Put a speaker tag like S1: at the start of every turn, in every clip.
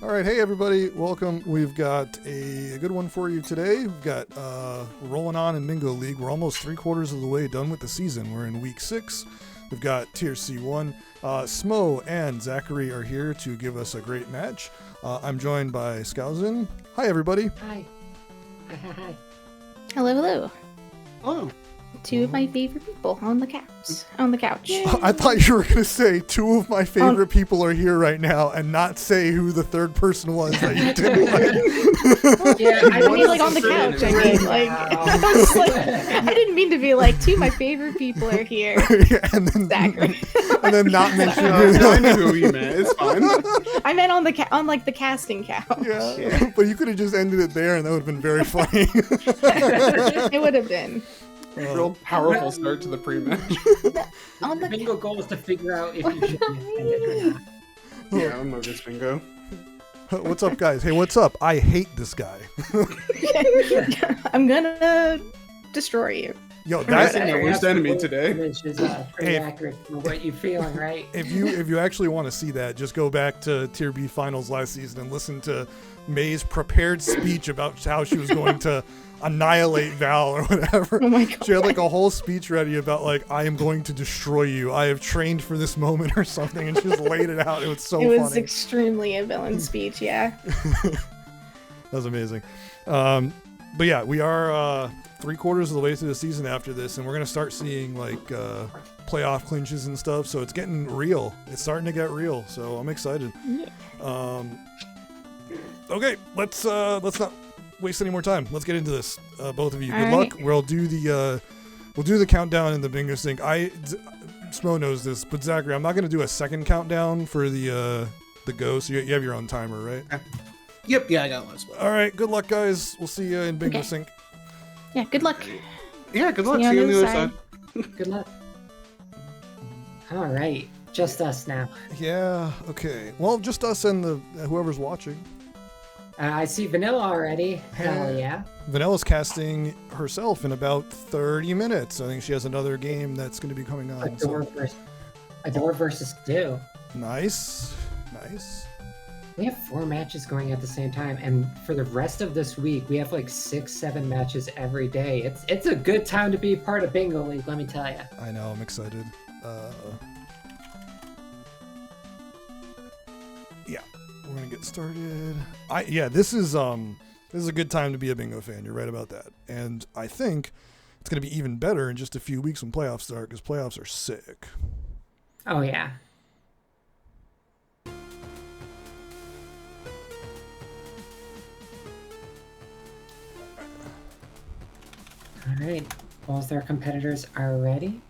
S1: All right, hey everybody, welcome. We've got a good one for you today. We've got rolling on in Bingo League. We're almost 3/4 of the way done with the season. We're in week 6. We've got Tier C1. Smo and Zachary are here to give us a great match. I'm joined by Scousin. Hi everybody.
S2: Hi. Hi.
S3: Hello, hello.
S4: Oh.
S3: Two of my favorite people on the couch.
S1: I thought you were going to say 2 of my favorite people are here right now and not say who the third person was that you didn't like.
S2: Yeah,
S3: I mean, like on the couch. I mean, like, I didn't mean to be like 2 of my favorite people are here.
S1: Yeah, and then
S3: Zachary.
S1: And then not mention
S4: I knew who you meant. It's fine.
S3: I meant on the on like the casting couch.
S1: Yeah, but you could have just ended it there and that would have been very funny.
S3: It would have been.
S4: Real powerful start to the pre-match.
S3: On
S2: the
S3: the
S2: bingo goal is to figure out if you should be offended or not.
S4: Yeah, I'm not this bingo.
S1: What's up, guys? Hey, what's up? I hate this guy.
S3: I'm gonna destroy you.
S1: Yo,
S4: That's
S1: that,
S4: my worst enemy today.
S2: Image is pretty accurate for what you're feeling, right?
S1: if you actually want to see that, just go back to Tier B finals last season and listen to May's prepared speech about how she was going to annihilate Val or whatever.
S3: Oh my god.
S1: She had like a whole speech ready about like, I am going to destroy you. I have trained for this moment or something, and she just laid it out. It was so
S3: It was
S1: funny.
S3: extremely a villain speech, yeah.
S1: That was amazing. But yeah, we are 3/4 of the way through the season after this, and we're gonna start seeing like playoff clinches and stuff. So it's getting real. It's starting to get real. So I'm excited.
S3: Yeah.
S1: Okay, let's not waste any more time. Let's get into this. Both of you, good
S3: All
S1: luck.
S3: right.
S1: We'll do the countdown in the bingo sync. Smo knows this, but Zachary, I'm not gonna do a second countdown for the go. So you have your own timer, right?
S4: Yep, yeah, I got one as well.
S1: All right, good luck, guys. We'll see you in bingo
S3: Okay.
S1: sync.
S3: Yeah, good luck.
S4: Yeah, good luck.
S3: See you
S4: See you
S3: on
S4: on
S3: the
S4: the
S3: other
S4: other side.
S2: Good luck. All right, just us now.
S1: Yeah. Okay. Well, just us and the whoever's watching.
S2: I see Vanilla already. Hell yeah.
S1: Vanilla's casting herself in about 30 minutes. I think she has another game that's going to be coming on.
S2: Adore versus Do.
S1: Nice. Nice.
S2: We have 4 matches going at the same time, and for the rest of this week, we have like 6, 7 matches every day. It's a good time to be part of Bingo League, let me tell you.
S1: I know. I'm excited. Yeah, we're gonna get started. This is a good time to be a bingo fan. You're right about that, and I think it's gonna be even better in just a few weeks when playoffs start, because playoffs are sick.
S2: Oh yeah. All right, both our competitors are ready.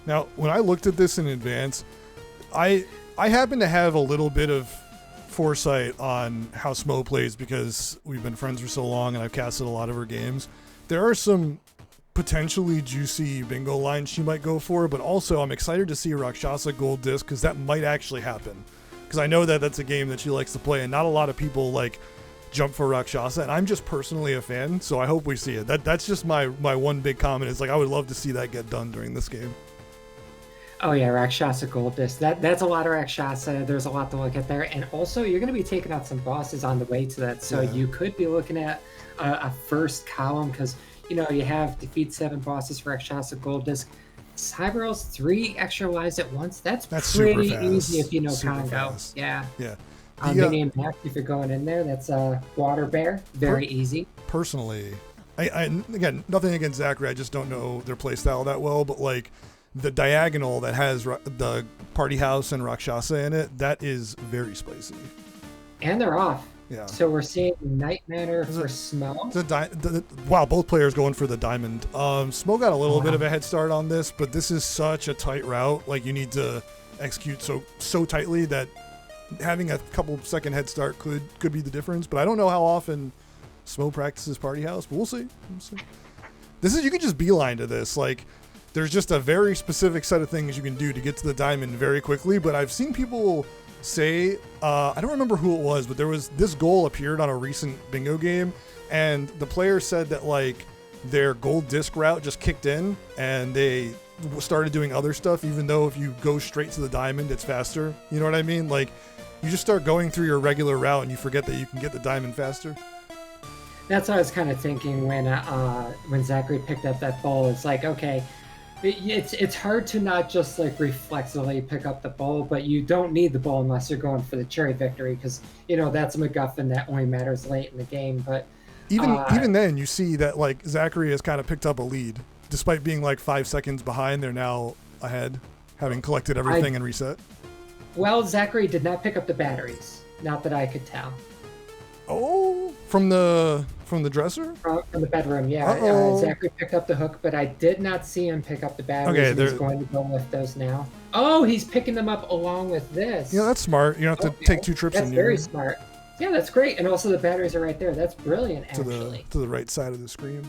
S1: Now, when I looked at this in advance, I happen to have a little bit of foresight on how Smo plays because we've been friends for so long and I've casted a lot of her games. There are some potentially juicy bingo lines she might go for, but also I'm excited to see Rakshasa Gold Disc because that might actually happen. Because I know that that's a game that she likes to play and not a lot of people like jump for Rakshasa, and I'm just personally a fan, so I hope we see it. That's just my one big comment. Is like I would love to see that get done during this game.
S2: Oh yeah, Rakshasa Gold Disc. That's a lot of Rakshasa. There's a lot to look at there, and also you're going to be taking out some bosses on the way to that. So
S1: Yeah.
S2: you could be looking at a first column because you have defeat 7 bosses for Rakshasa Gold Disc. Cyberl's 3 extra lives at once. That's pretty
S1: super fast.
S2: easy if you know
S1: Super
S2: Congo.
S1: fast.
S2: Yeah.
S1: Yeah.
S2: Mini Impact, if you're going in there, that's a Water Bear. Very easy.
S1: Personally, I again, nothing against Zachary. I just don't know their playstyle that well, but like the diagonal that has the party house and Rakshasa in it, that is very spicy.
S2: And they're off.
S1: Yeah.
S2: So we're seeing Night Manor for Smo.
S1: Wow, both players going for the diamond. Smo got a little bit of a head start on this, but this is such a tight route. Like you need to execute so tightly that having a couple second head start could be the difference. But I don't know how often Smo practices party house, but we'll see. You can just beeline to this. Like there's just a very specific set of things you can do to get to the diamond very quickly. But I've seen people say, I don't remember who it was, but there was this goal appeared on a recent bingo game, and the player said that like their gold disc route just kicked in, and they started doing other stuff, even though if you go straight to the diamond, it's faster. You know what I mean? Like, you just start going through your regular route and you forget that you can get the diamond faster.
S2: That's what I was kind of thinking when Zachary picked up that bowl. It's like, okay, it's hard to not just like reflexively pick up the bowl, but you don't need the bowl unless you're going for the cherry victory, because that's a MacGuffin that only matters late in the game. But
S1: even then, you see that like Zachary has kind of picked up a lead, despite being like 5 seconds behind. They're now ahead, having collected everything and reset.
S2: Well, Zachary did not pick up the batteries, not that I could tell.
S1: Oh, from the dresser?
S2: From the bedroom, yeah. Zachary picked up the hook, but I did not see him pick up the batteries.
S1: Okay,
S2: he's going to go lift those now. Oh, he's picking them up along with this.
S1: Yeah, that's smart. You don't have to take 2 trips.
S2: That's very smart. Yeah, that's great. And also the batteries are right there. That's brilliant,
S1: actually. To the right side of the screen.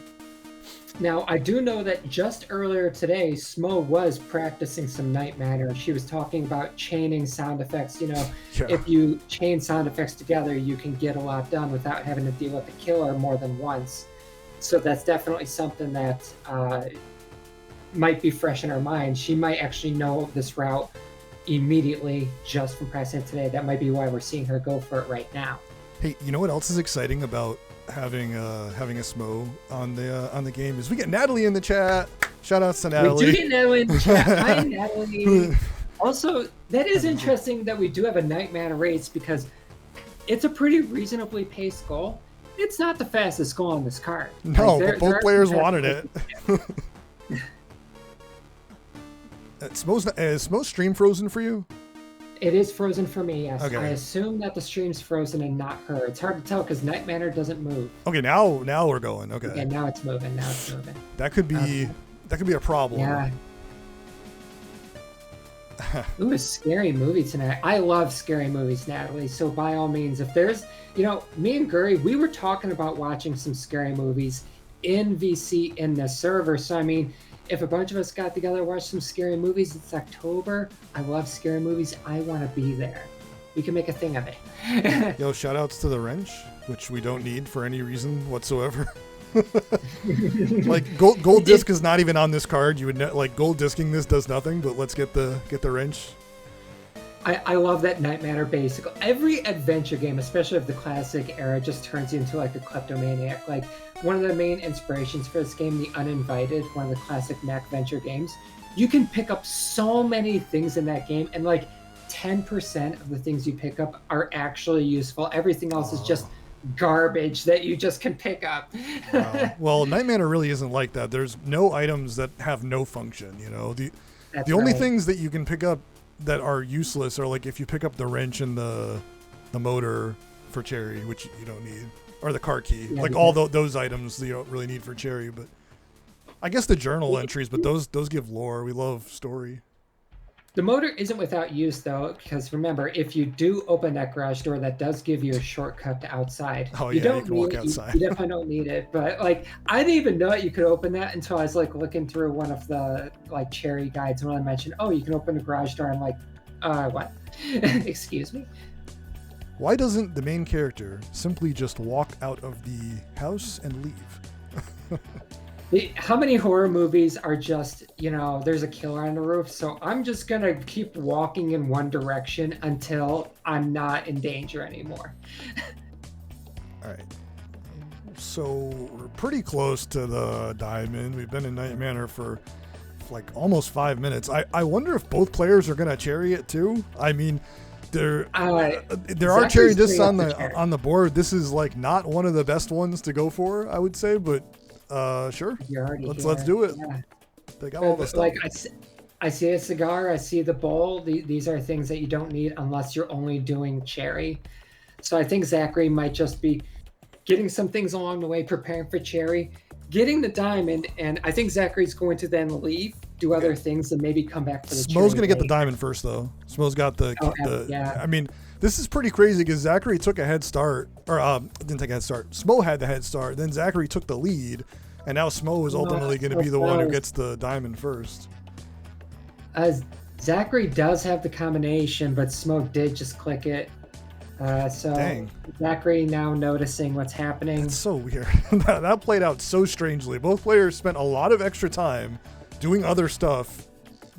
S2: Now, I do know that just earlier today, Smo was practicing some Night Manor. She was talking about chaining sound effects. If you chain sound effects together, you can get a lot done without having to deal with the killer more than once. So that's definitely something that might be fresh in her mind. She might actually know this route immedially just from practicing it today. That might be why we're seeing her go for it right now.
S1: Hey, you know what else is exciting about having a Smo on the game is we get Natalie in the chat. Shout outs to Natalie.
S2: We do get Natalie in the chat. Hi, Natalie. Also, that is interesting that we do have a Night Manor race, because it's a pretty reasonably paced goal. It's not the fastest goal on this card.
S1: No, but both players wanted it. Is Smo's stream frozen for you?
S2: It is frozen for me, yes.
S1: Okay.
S2: I assume that the stream's frozen and not her. It's hard to tell because Night Manor doesn't move.
S1: Okay, now we're going. Okay.
S2: Yeah, now it's moving.
S1: That could be a problem.
S2: Yeah. Ooh, a scary movie tonight. I love scary movies, Natalie. So by all means, if there's, me and Guri, we were talking about watching some scary movies in VC in the server. So I mean, if a bunch of us got together and watched some scary movies, it's October. I love scary movies. I want to be there. We can make a thing of it.
S1: Yo, shout outs to the wrench, which we don't need for any reason whatsoever. Like gold disc is not even on this card. You would like gold disking this does nothing, but let's get the wrench.
S2: I love that Night Manor basic. Every adventure game, especially of the classic era, just turns you into like a kleptomaniac. Like one of the main inspirations for this game, The Uninvited, one of the classic Mac Venture games. You can pick up so many things in that game, and like 10% of the things you pick up are actually useful. Everything else is just garbage that you just can pick up.
S1: Wow. Well, Night Manor really isn't like that. There's no items that have no function. The only things that you can pick up that are useless are like if you pick up the wrench and the motor for Cherry, which you don't need, or the car key.
S2: Yeah,
S1: like all those items you don't really need for Cherry, but I guess the journal entries, but those give lore. We love story.
S2: The motor isn't without use though, because remember, if you do open that garage door, that does give you a shortcut to outside.
S1: Oh
S2: you
S1: yeah,
S2: don't
S1: you can walk outside.
S2: You definitely don't need it, but like I didn't even know that you could open that until I was like looking through one of the like Cherry guides when I mentioned, oh, you can open the garage door. I'm like, what? Excuse me.
S1: Why doesn't the main character simply just walk out of the house and leave?
S2: How many horror movies are just, there's a killer on the roof, so I'm just going to keep walking in one direction until I'm not in danger anymore.
S1: All right. So we're pretty close to the diamond. We've been in Night Manor for like almost 5 minutes. I wonder if both players are going to cherry it too. I mean, there are cherry discs on the board. This is like not one of the best ones to go for, I would say, but sure. Let's do it. Yeah. They got all the stuff.
S2: Like I see a cigar, I see the bowl. These are things that you don't need unless you're only doing cherry. So I think Zachary might just be getting some things along the way, preparing for cherry, getting the diamond, and I think Zachary's going to then leave, do other things, and maybe come back for the cherry.
S1: Smo's going to get the diamond first, though. Smo's got the yeah. I mean, this is pretty crazy because Zachary took a head start, or didn't take a head start. Smo had the head start, then Zachary took the lead, and now Smo is ultimately going to be the one who gets the diamond first.
S2: Zachary does have the combination, but Smo did just click it. So dang. Zachary now noticing what's happening.
S1: It's so weird. That played out so strangely. Both players spent a lot of extra time doing other stuff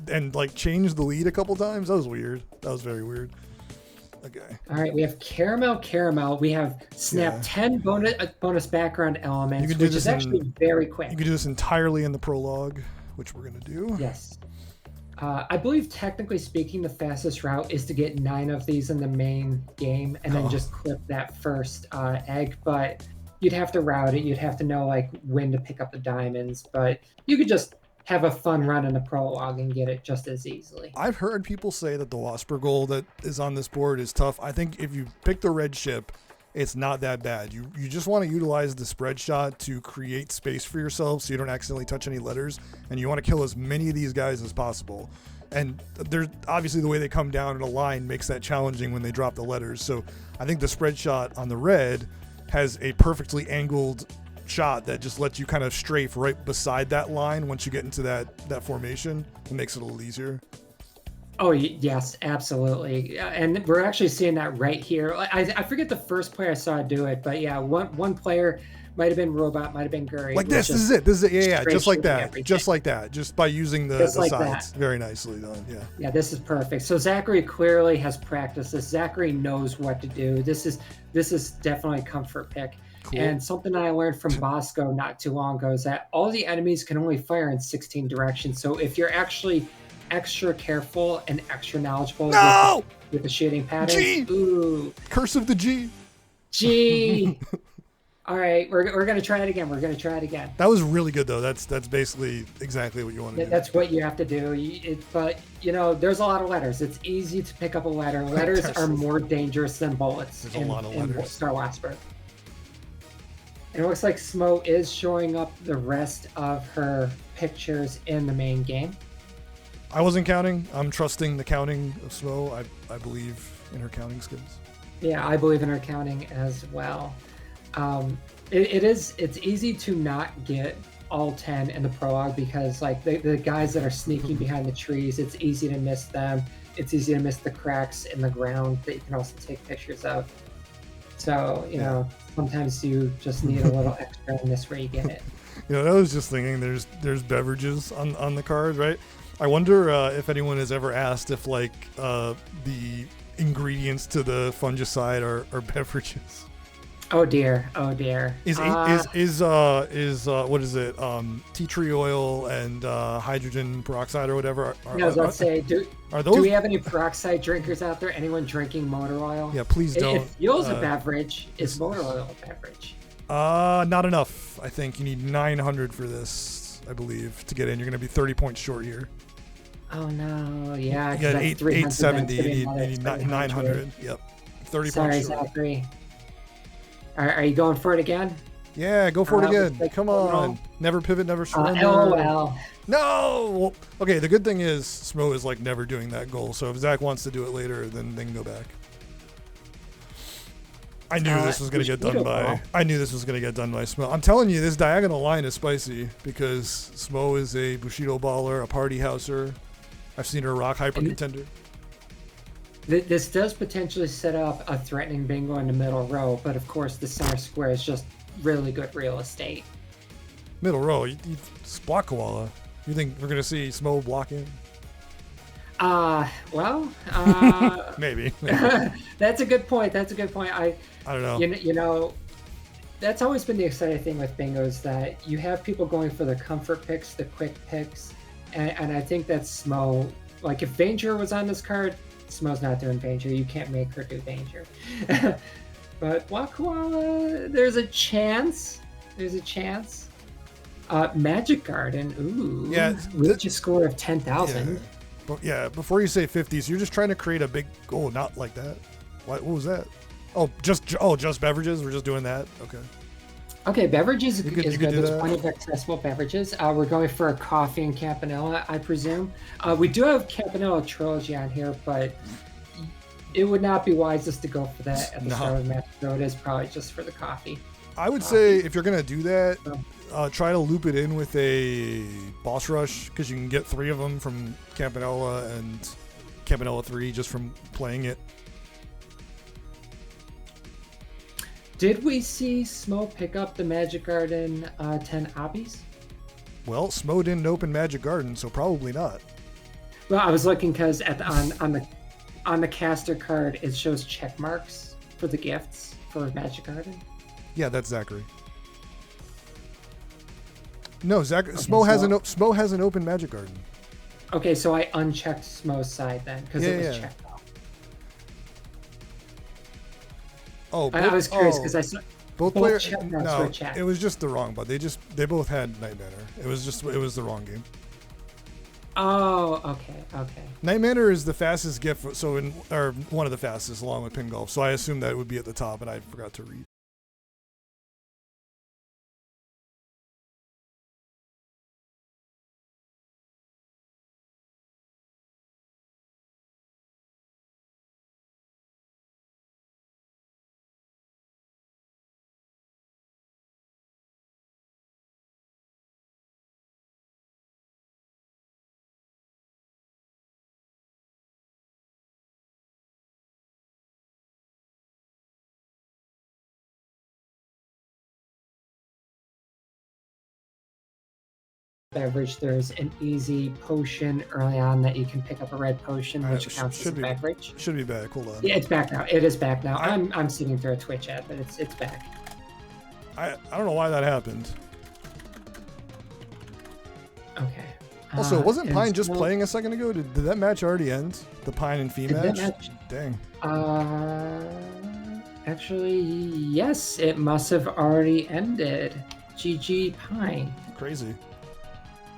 S1: and like change the lead a couple times. That was weird. That was very weird. Okay.
S2: All right, we have Caramel. We have snap 10 bonus background elements, which is actually very quick.
S1: You can do this entirely in the prologue, which we're going to do.
S2: Yes. I believe, technically speaking, the fastest route is to get 9 of these in the main game and then just clip that first egg. But you'd have to route it. You'd have to know like when to pick up the diamonds. But you could just have a fun run in the prologue and get it just as easily.
S1: I've heard people say that the Wasper goal that is on this board is tough. I think if you pick the red ship, it's not that bad. You just want to utilize the spread shot to create space for yourself so you don't accidentally touch any letters, and you want to kill as many of these guys as possible. And there's obviously the way they come down in a line makes that challenging when they drop the letters. So I think the spread shot on the red has a perfectly angled shot that just lets you kind of strafe right beside that line once you get into that formation. It makes it a little easier.
S2: Oh, yes, absolutely. And we're actually seeing that right here. I forget the first player I saw do it, but yeah, one player might have been Robot, might have been Guri.
S1: Like this is it. Yeah, just like that. Everything. Just like that. Just by using the sides. Very nicely done, yeah.
S2: Yeah, this is perfect. So Zachary clearly has practiced this. Zachary knows what to do. This is definitely a comfort pick. Cool. And something I learned from Bosco not too long ago is that all the enemies can only fire in 16 directions. So if you're actually extra careful and extra knowledgeable with the shooting patterns. Ooh.
S1: Curse of the G.
S2: G. All right, we're gonna try it again.
S1: That was really good though. That's basically exactly what you want to do.
S2: That's what you have to do. But you know, there's a lot of letters. It's easy to pick up a letter. Letters are more dangerous than bullets.
S1: There's a lot of letters.
S2: In Star Wasper. And it looks like Smo is showing up the rest of her pictures in the main game.
S1: I wasn't counting. I'm trusting the counting of Smo. I believe in her counting skills.
S2: Yeah, I believe in her counting as well. It's easy to not get all 10 in the prologue because like the guys that are sneaking behind the trees, it's easy to miss them. It's easy to miss the cracks in the ground that you can also take pictures of. So, you know, sometimes you just need a little extra and this where you get it.
S1: You know, I was just thinking there's beverages on the card, right? I wonder if anyone has ever asked if like the ingredients to the fungicide are beverages.
S2: Oh dear.
S1: Is what is it? Tea tree oil and hydrogen peroxide or whatever.
S2: Let's say, do we have any peroxide drinkers out there? Anyone drinking motor oil?
S1: Yeah, please don't.
S2: If fuel's a beverage, is motor oil a beverage?
S1: Not enough. I think you need 900 for this, I believe, to get in. You're going to be 30 points short here.
S2: Oh no, yeah.
S1: You got 870. You need 900. Yep. 30 points short.
S2: Sorry, Zachary. Are you going for it again?
S1: Yeah, go for it again. Come on. Never pivot, never surrender.
S2: LOL.
S1: No! Okay, the good thing is Smo is like never doing that goal. So if Zach wants to do it later, then they can go back. I knew this was going to get done by Smo. I'm telling you, this diagonal line is spicy because Smo is a Bushido baller, a party houser. I've seen her rock hyper contender.
S2: This does potentially set up a threatening bingo in the middle row, but of course the center square is just really good real estate.
S1: Middle row, it's block koala. You think we're gonna see Smo block in? Maybe.
S2: That's a good point. I
S1: don't know.
S2: You know, that's always been the exciting thing with bingos, that you have people going for the comfort picks, the quick picks, and I think that's Smo. Like if Danger was on this card, Smo's not doing Danger. You can't make her do Danger. But Block Koala, there's a chance. Magic Garden, ooh.
S1: Yeah.
S2: Reach a score of 10,000.
S1: Yeah, before you say 50s, you're just trying to create a big goal, not like that. What was that? Just beverages? We're just doing that? Okay,
S2: beverages is good. There's plenty of accessible beverages. We're going for a coffee and Campanella, I presume. We do have Campanella Trilogy on here, but it would not be wisest to go for that at the start of the match, so it is probably just for the coffee.
S1: I would say if you're going to do that, try to loop it in with a boss rush, because you can get 3 of them from Campanella and Campanella 3 just from playing it. Did
S2: we see Smo pick up the Magic Garden 10 obbies?
S1: Well, Smo didn't open Magic Garden, so probably not.
S2: Well, I was looking because on the caster card it shows check marks for the gifts for Magic Garden.
S1: Yeah, that's Zachary. No,
S2: Okay,
S1: Smo hasn't opened Magic Garden.
S2: Okay, so I unchecked Smo's side then because it was checked off.
S1: Oh,
S2: I was curious because I saw
S1: both
S2: both
S1: players.
S2: check marks
S1: No,
S2: were checked.
S1: it was just the wrong, but they both had Night Manor. It was the wrong game.
S2: Oh, okay.
S1: Night Manor is the fastest gift, or one of the fastest, along with Pin Golf. So I assumed that it would be at the top, and I forgot to read.
S2: Beverage, there's an easy potion early on that you can pick up, a red potion, which counts as a beverage.
S1: Should be back. Hold on.
S2: Yeah, it's back now. It is back now. I'm sitting through a Twitch ad, but it's back.
S1: I don't know why that happened.
S2: Okay.
S1: Also, wasn't Pine just playing a second ago? Did that match already end? The Pine and Fee match? Dang.
S2: Actually, yes, it must have already ended. GG Pine.
S1: Crazy.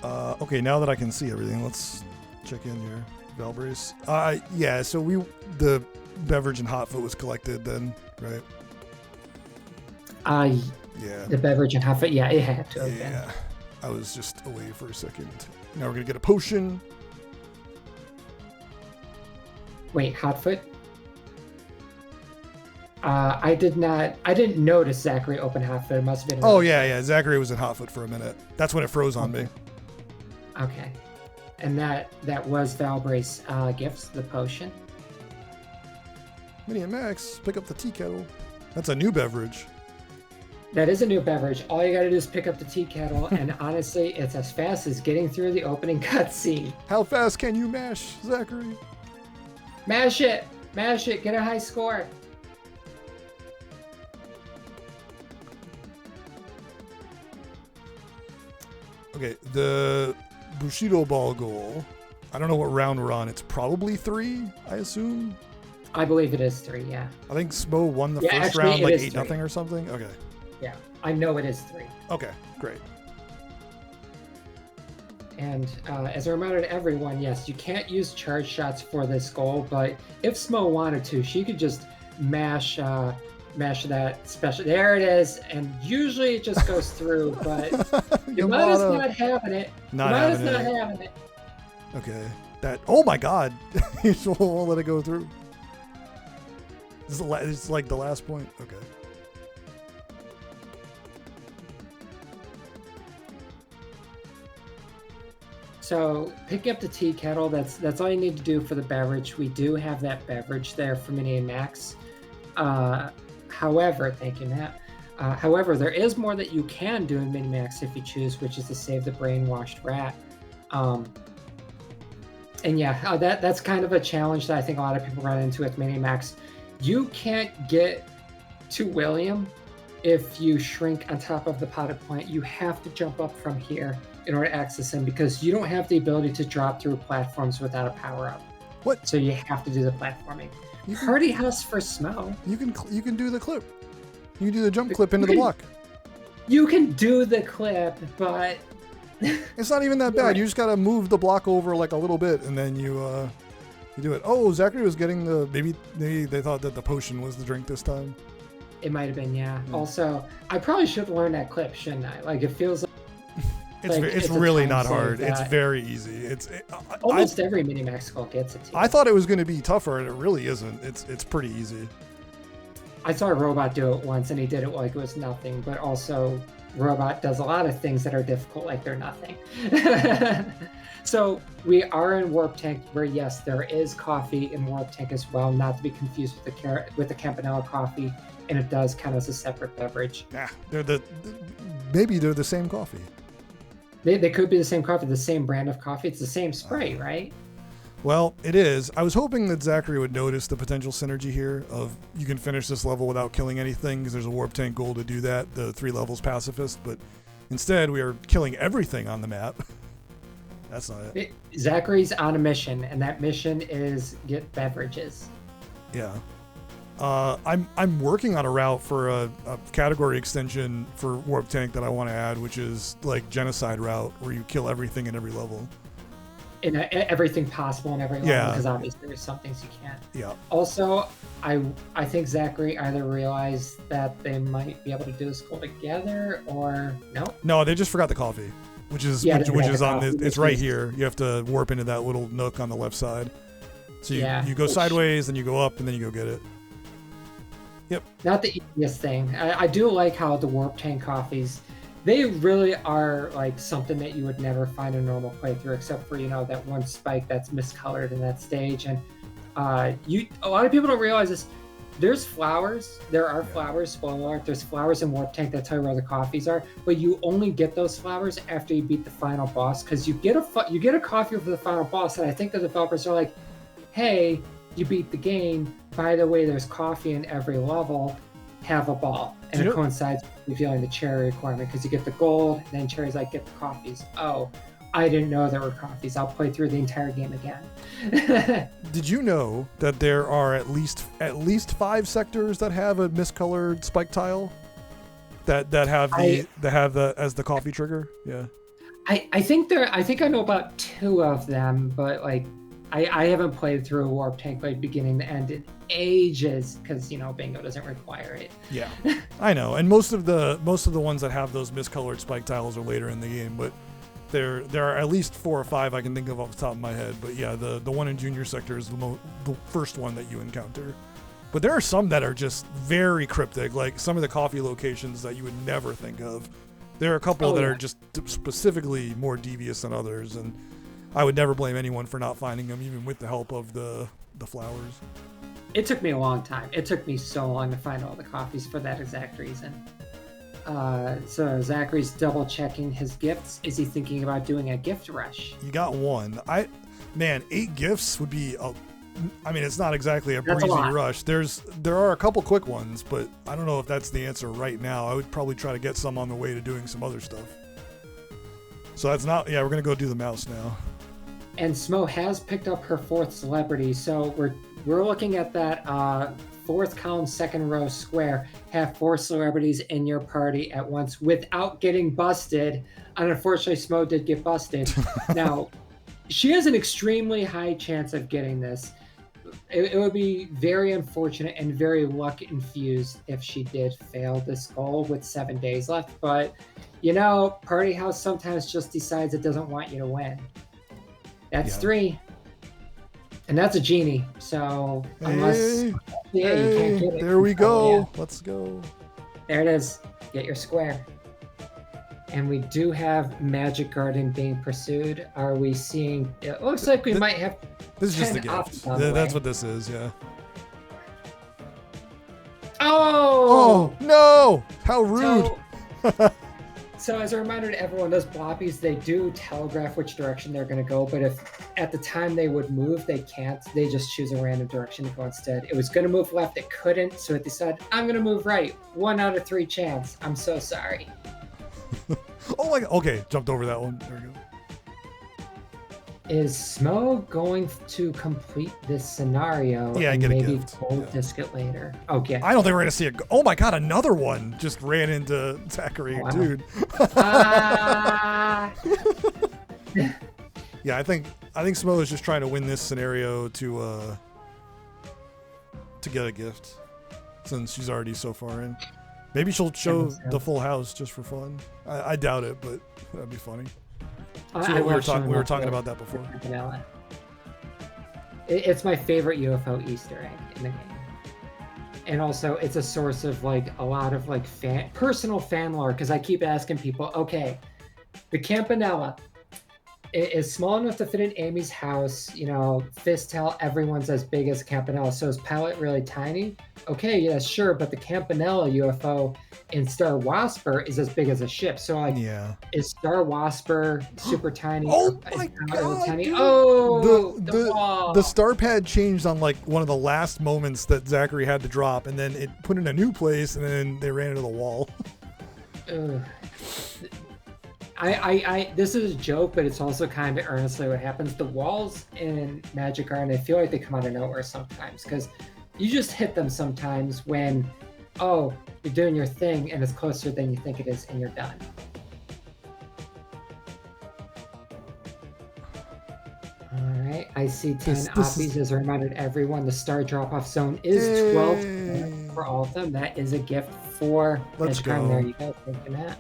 S1: Okay, now that I can see everything, let's check in here. Valbrace. Yeah, so the beverage and Hotfoot was collected then, right? Yeah.
S2: The beverage and Hotfoot, yeah, it had to have been.
S1: Yeah. I was just away for a second. Now we're gonna get a potion.
S2: Wait, Hotfoot? I didn't notice Zachary open Hotfoot. It must have been.
S1: Oh yeah. Zachary was in Hotfoot for a minute. That's when it froze on me.
S2: Okay. And that was Valbrace gifts, the potion.
S1: Mini and Max, pick up the tea kettle. That's a new beverage.
S2: That is a new beverage. All you gotta do is pick up the tea kettle, and honestly, it's as fast as getting through the opening cutscene.
S1: How fast can you mash, Zachary?
S2: Mash it! Get a high score!
S1: Okay, the Bushido Ball goal. I don't know what round we're on. It's probably 3, I assume.
S2: I believe it is 3, yeah.
S1: I think Smo won the first round like 8-0 or something. Okay.
S2: Yeah, I know it is 3.
S1: Okay, great.
S2: And as a reminder to everyone, yes, you can't use charge shots for this goal, but if Smo wanted to, she could just mash that special. There it is, and usually it just goes through, but Yamada's not having it. Yamada's not having it.
S1: Okay. Oh my god. He won't let it go through. It's like the last point. Okay.
S2: So picking up the tea kettle, that's all you need to do for the beverage. We do have that beverage there for Mini and Max. However, thank you, Matt. However, there is more that you can do in Mini Max if you choose, which is to save the brainwashed rat. And yeah, that's kind of a challenge that I think a lot of people run into with Mini Max. You can't get to William if you shrink on top of the potted plant. You have to jump up from here in order to access him because you don't have the ability to drop through platforms without a power-up.
S1: What?
S2: So you have to do the platforming. Party house for Smo.
S1: You can do the clip. You can do the jump clip into the block.
S2: You can do the clip, but
S1: it's not even that bad. Right. You just gotta move the block over like a little bit, and then you do it. Oh, Zachary was getting the maybe they thought that the potion was the drink this time.
S2: It might have been, yeah. Also, I probably should learn that clip, shouldn't I? Like it feels like
S1: it's really not hard. It's very easy.
S2: Almost every Minimax call gets it.
S1: I thought it was going to be tougher, and it really isn't. It's pretty easy.
S2: I saw a robot do it once, and he did it like it was nothing. But also, robot does a lot of things that are difficult, like they're nothing. So we are in Warp Tank, where yes, there is coffee in Warp Tank as well, not to be confused with the Campanella coffee, and it does count as a separate beverage.
S1: Yeah, maybe they're the same coffee.
S2: They could be the same coffee, the same brand of coffee. It's the same spray, right?
S1: Well, it is. I was hoping that Zachary would notice the potential synergy here of you can finish this level without killing anything because there's a warp tank goal to do that, the 3 levels pacifist, but instead we are killing everything on the map. That's not it.
S2: Zachary's on a mission, and that mission is get beverages.
S1: Yeah. I'm working on a route for a category extension for warp tank that I want to add, which is like genocide route where you kill everything in every level.
S2: In everything possible in every level, because obviously there's some things you can't.
S1: Yeah.
S2: Also, I think Zachary either realized that they might be able to do this goal together, or no.
S1: No, they just forgot the coffee, which is which is on this. It's right here. You have to warp into that little nook on the left side. So you go sideways, then you go up, and then you go get it. Yep.
S2: Not the easiest thing. I do like how the warp tank coffees, they really are like something that you would never find a normal playthrough, except for, that one spike that's miscolored in that stage. And a lot of people don't realize this. There's flowers. There are flowers. Spoiler alert. There's flowers in warp tank that tell you where the coffees are, but you only get those flowers after you beat the final boss, because you get a coffee for the final boss. And I think the developers are like, hey, you beat the game. By the way, there's coffee in every level. Have a ball. And it coincides with revealing the cherry requirement, because you get the gold, and then Cherry's like, get the coffees. Oh, I didn't know there were coffees. I'll play through the entire game again.
S1: Did you know that there are at least 5 sectors that have a miscolored spike tile that have the as the coffee trigger? Yeah.
S2: I think I know about 2 of them, but like I haven't played through a warp tank like beginning to end in ages, because bingo doesn't require it.
S1: Yeah, I know, and most of the ones that have those miscolored spike tiles are later in the game, but there are at least 4 or 5 I can think of off the top of my head. But yeah, the one in Junior Sector is the first one that you encounter. But there are some that are just very cryptic, like some of the coffee locations that you would never think of. There are a couple that are just specifically more devious than others, and I would never blame anyone for not finding them, even with the help of the flowers.
S2: It took me a long time. It took me so long to find all the coffees for that exact reason. So Zachary's double checking his gifts. Is he thinking about doing a gift rush?
S1: You got 1. 8 gifts would be it's not exactly a breezy rush. There are a couple quick ones, but I don't know if that's the answer right now. I would probably try to get some on the way to doing some other stuff. So that's not. Yeah, we're gonna go do the mouse now.
S2: And Smo has picked up her 4th celebrity, so we're looking at that 4th column, 2nd row square. Have 4 celebrities in your party at once without getting busted. And unfortunately, Smo did get busted. Now, she has an extremely high chance of getting this. It would be very unfortunate and very luck infused if she did fail this goal with 7 days left. But, Party House sometimes just decides it doesn't want you to win. That's 3. And that's a genie. So unless you can't get it.
S1: There we go. Let's go.
S2: There it is. Get your square. And we do have Magic Garden being pursued. Are we seeing? It looks like we might have.
S1: This is just a gift. That's what this is. Yeah.
S2: Oh!
S1: Oh no! How rude!
S2: So as a reminder to everyone, those bloppies, they do telegraph which direction they're going to go, but if at the time they would move, they can't. They just choose a random direction to go instead. It was going to move left, it couldn't, so it decided, I'm going to move right. 1 out of 3 chance. I'm so sorry.
S1: Oh my God. Okay, jumped over that one. There we go.
S2: Is Smo going to complete this scenario?
S1: Yeah,
S2: and
S1: get
S2: maybe
S1: a gift.
S2: disc it later. Okay.
S1: I don't think we're gonna see it. Oh my God, another one just ran into Zachary, dude. Yeah, I think Smo is just trying to win this scenario to get a gift, since she's already so far in. Maybe she'll show the full house just for fun. I doubt it, but that'd be funny. So we were talking about that before.
S2: It's my favorite UFO Easter egg in the game, and also it's a source of like a lot of like personal fan lore, because I keep asking people, okay, the Campanella, it is small enough to fit in Amy's house. You know, Fistel, everyone's as big as Campanella. So is Pallet really tiny? Okay, yeah, sure, but the Campanella UFO in Star Wasper is as big as a ship. So like,
S1: Yeah.
S2: is Star Wasper super tiny?
S1: Oh
S2: or
S1: my
S2: is Pallet really
S1: god,
S2: tiny?
S1: dude.
S2: Oh,
S1: the
S2: wall.
S1: star pad changed on like one of the last moments that Zachary had to drop, and then it put in a new place, and then they ran into the wall.
S2: Ugh. This is a joke, but it's also kind of earnestly what happens. The walls in Magic Garden, I feel like they come out of nowhere sometimes, because you just hit them sometimes when, oh, you're doing your thing and it's closer than you think it is, and you're done. All right, I see 10 Oppies. As a reminder to everyone, the star drop-off zone is 12 for all of them. That is a gift for
S1: Let's
S2: Magic Garden. There
S1: go.
S2: you go. Thank you, Matt.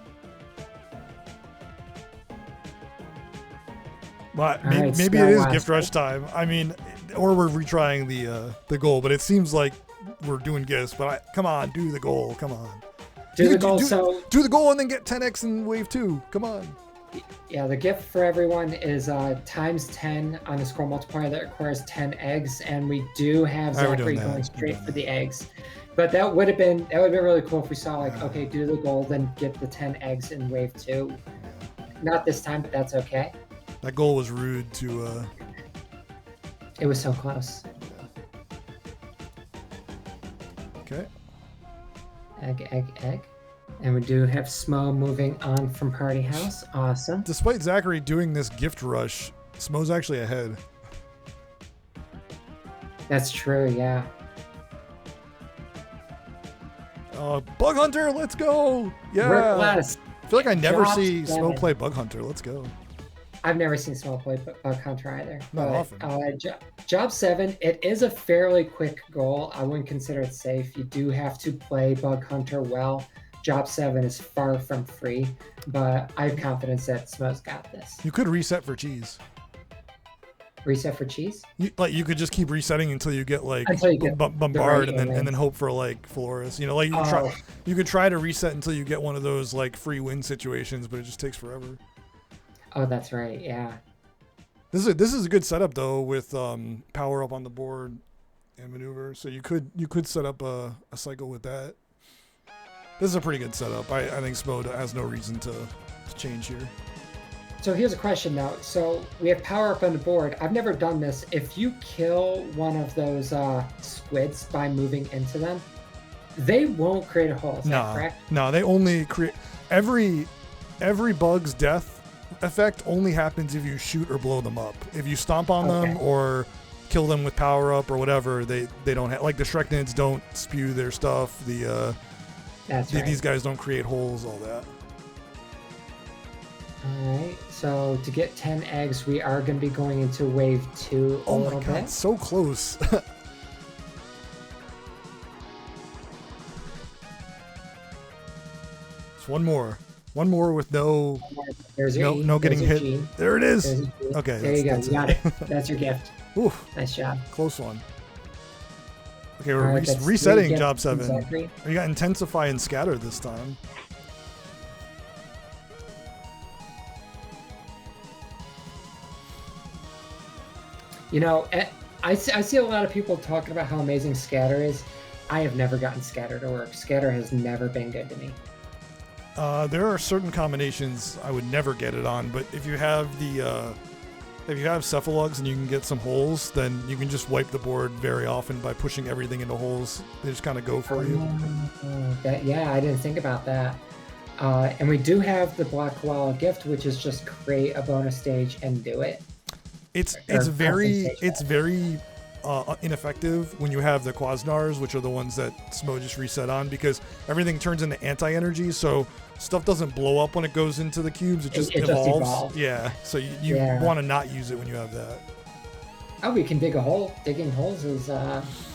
S1: But
S2: All right,
S1: maybe
S2: Star
S1: it is
S2: Wasper.
S1: gift rush time. I mean, or we're retrying the goal, but it seems like we're doing gifts. But come on, do the goal. Come on.
S2: Do the goal. So
S1: do the goal and then get 10x in wave 2. Come on.
S2: yeah, the gift for everyone is times 10 on a score multiplier that requires 10 eggs, and we do have
S1: All right, we're
S2: Zachary
S1: doing that.
S2: going
S1: We're
S2: straight
S1: doing
S2: for the
S1: that.
S2: eggs. But that would have been really cool if we saw like, okay, do the goal, then get the 10 eggs in wave 2. Not this time, but that's okay.
S1: That goal was rude to.
S2: It was so close.
S1: Okay.
S2: Egg. And we do have Smo moving on from Party House. Awesome.
S1: Despite Zachary doing this gift rush, Smo's actually ahead.
S2: That's true, yeah.
S1: Bug Hunter, let's go! Yeah.
S2: Work less.
S1: I feel like I never
S2: Job
S1: see Smo
S2: 7.
S1: play Bug Hunter. Let's go.
S2: I've never seen Smo play Bug Hunter either.
S1: Not
S2: but,
S1: often.
S2: Job 7, it is a fairly quick goal. I wouldn't consider it safe. You do have to play Bug Hunter well. Job 7 is far from free, but I have confidence that Smo's got this.
S1: You could reset for cheese.
S2: Reset for cheese?
S1: You could just keep resetting until you get like
S2: Until you get
S1: bombard,
S2: the right
S1: and then hope for like Flores. You know, like you could try to reset until you get one of those like free win situations, but it just takes forever.
S2: Oh, that's right. Yeah.
S1: This is a good setup though, with power up on the board and maneuver. So you could set up a cycle with that. This is a pretty good setup. I think Smo has no reason to change here.
S2: So here's a question now. So we have power up on the board. I've never done this. If you kill one of those squids by moving into them, they won't create a hole. Is that correct?
S1: No, they only create every bug's death effect only happens if you shoot or blow them up. If you stomp on them or kill them with power up or whatever, they don't have, like the Shreknids don't spew their stuff.
S2: That's right.
S1: These guys don't create holes, all that.
S2: All right. So to get 10 eggs, we are going to be going into wave 2 a little bit.
S1: So close. It's one more with no getting hit.
S2: G.
S1: There it is. Okay.
S2: There you go. You got it. That's your gift.
S1: Oof.
S2: Nice job.
S1: Close one. Okay, we're
S2: All right, that's
S1: resetting
S2: 3
S1: job
S2: gifts
S1: 7.
S2: from Zachary.
S1: We got intensify and scatter this time.
S2: You know, I see a lot of people talking about how amazing scatter is. I have never gotten scatter to work. Scatter has never been good to me.
S1: There are certain combinations I would never get it on, but if you have cephalogs and you can get some holes, then you can just wipe the board very often by pushing everything into holes. They just kind of go for you.
S2: Yeah, I didn't think about that. And we do have the Black Koala gift, which is just create a bonus stage and do it.
S1: It's very ineffective when you have the Quasnars, which are the ones that Smo just reset on, because everything turns into anti-energy, so stuff doesn't blow up when it goes into the cubes. It just evolves. Yeah, so you want to not use it when you have that.
S2: Oh, we can dig a hole. Digging holes is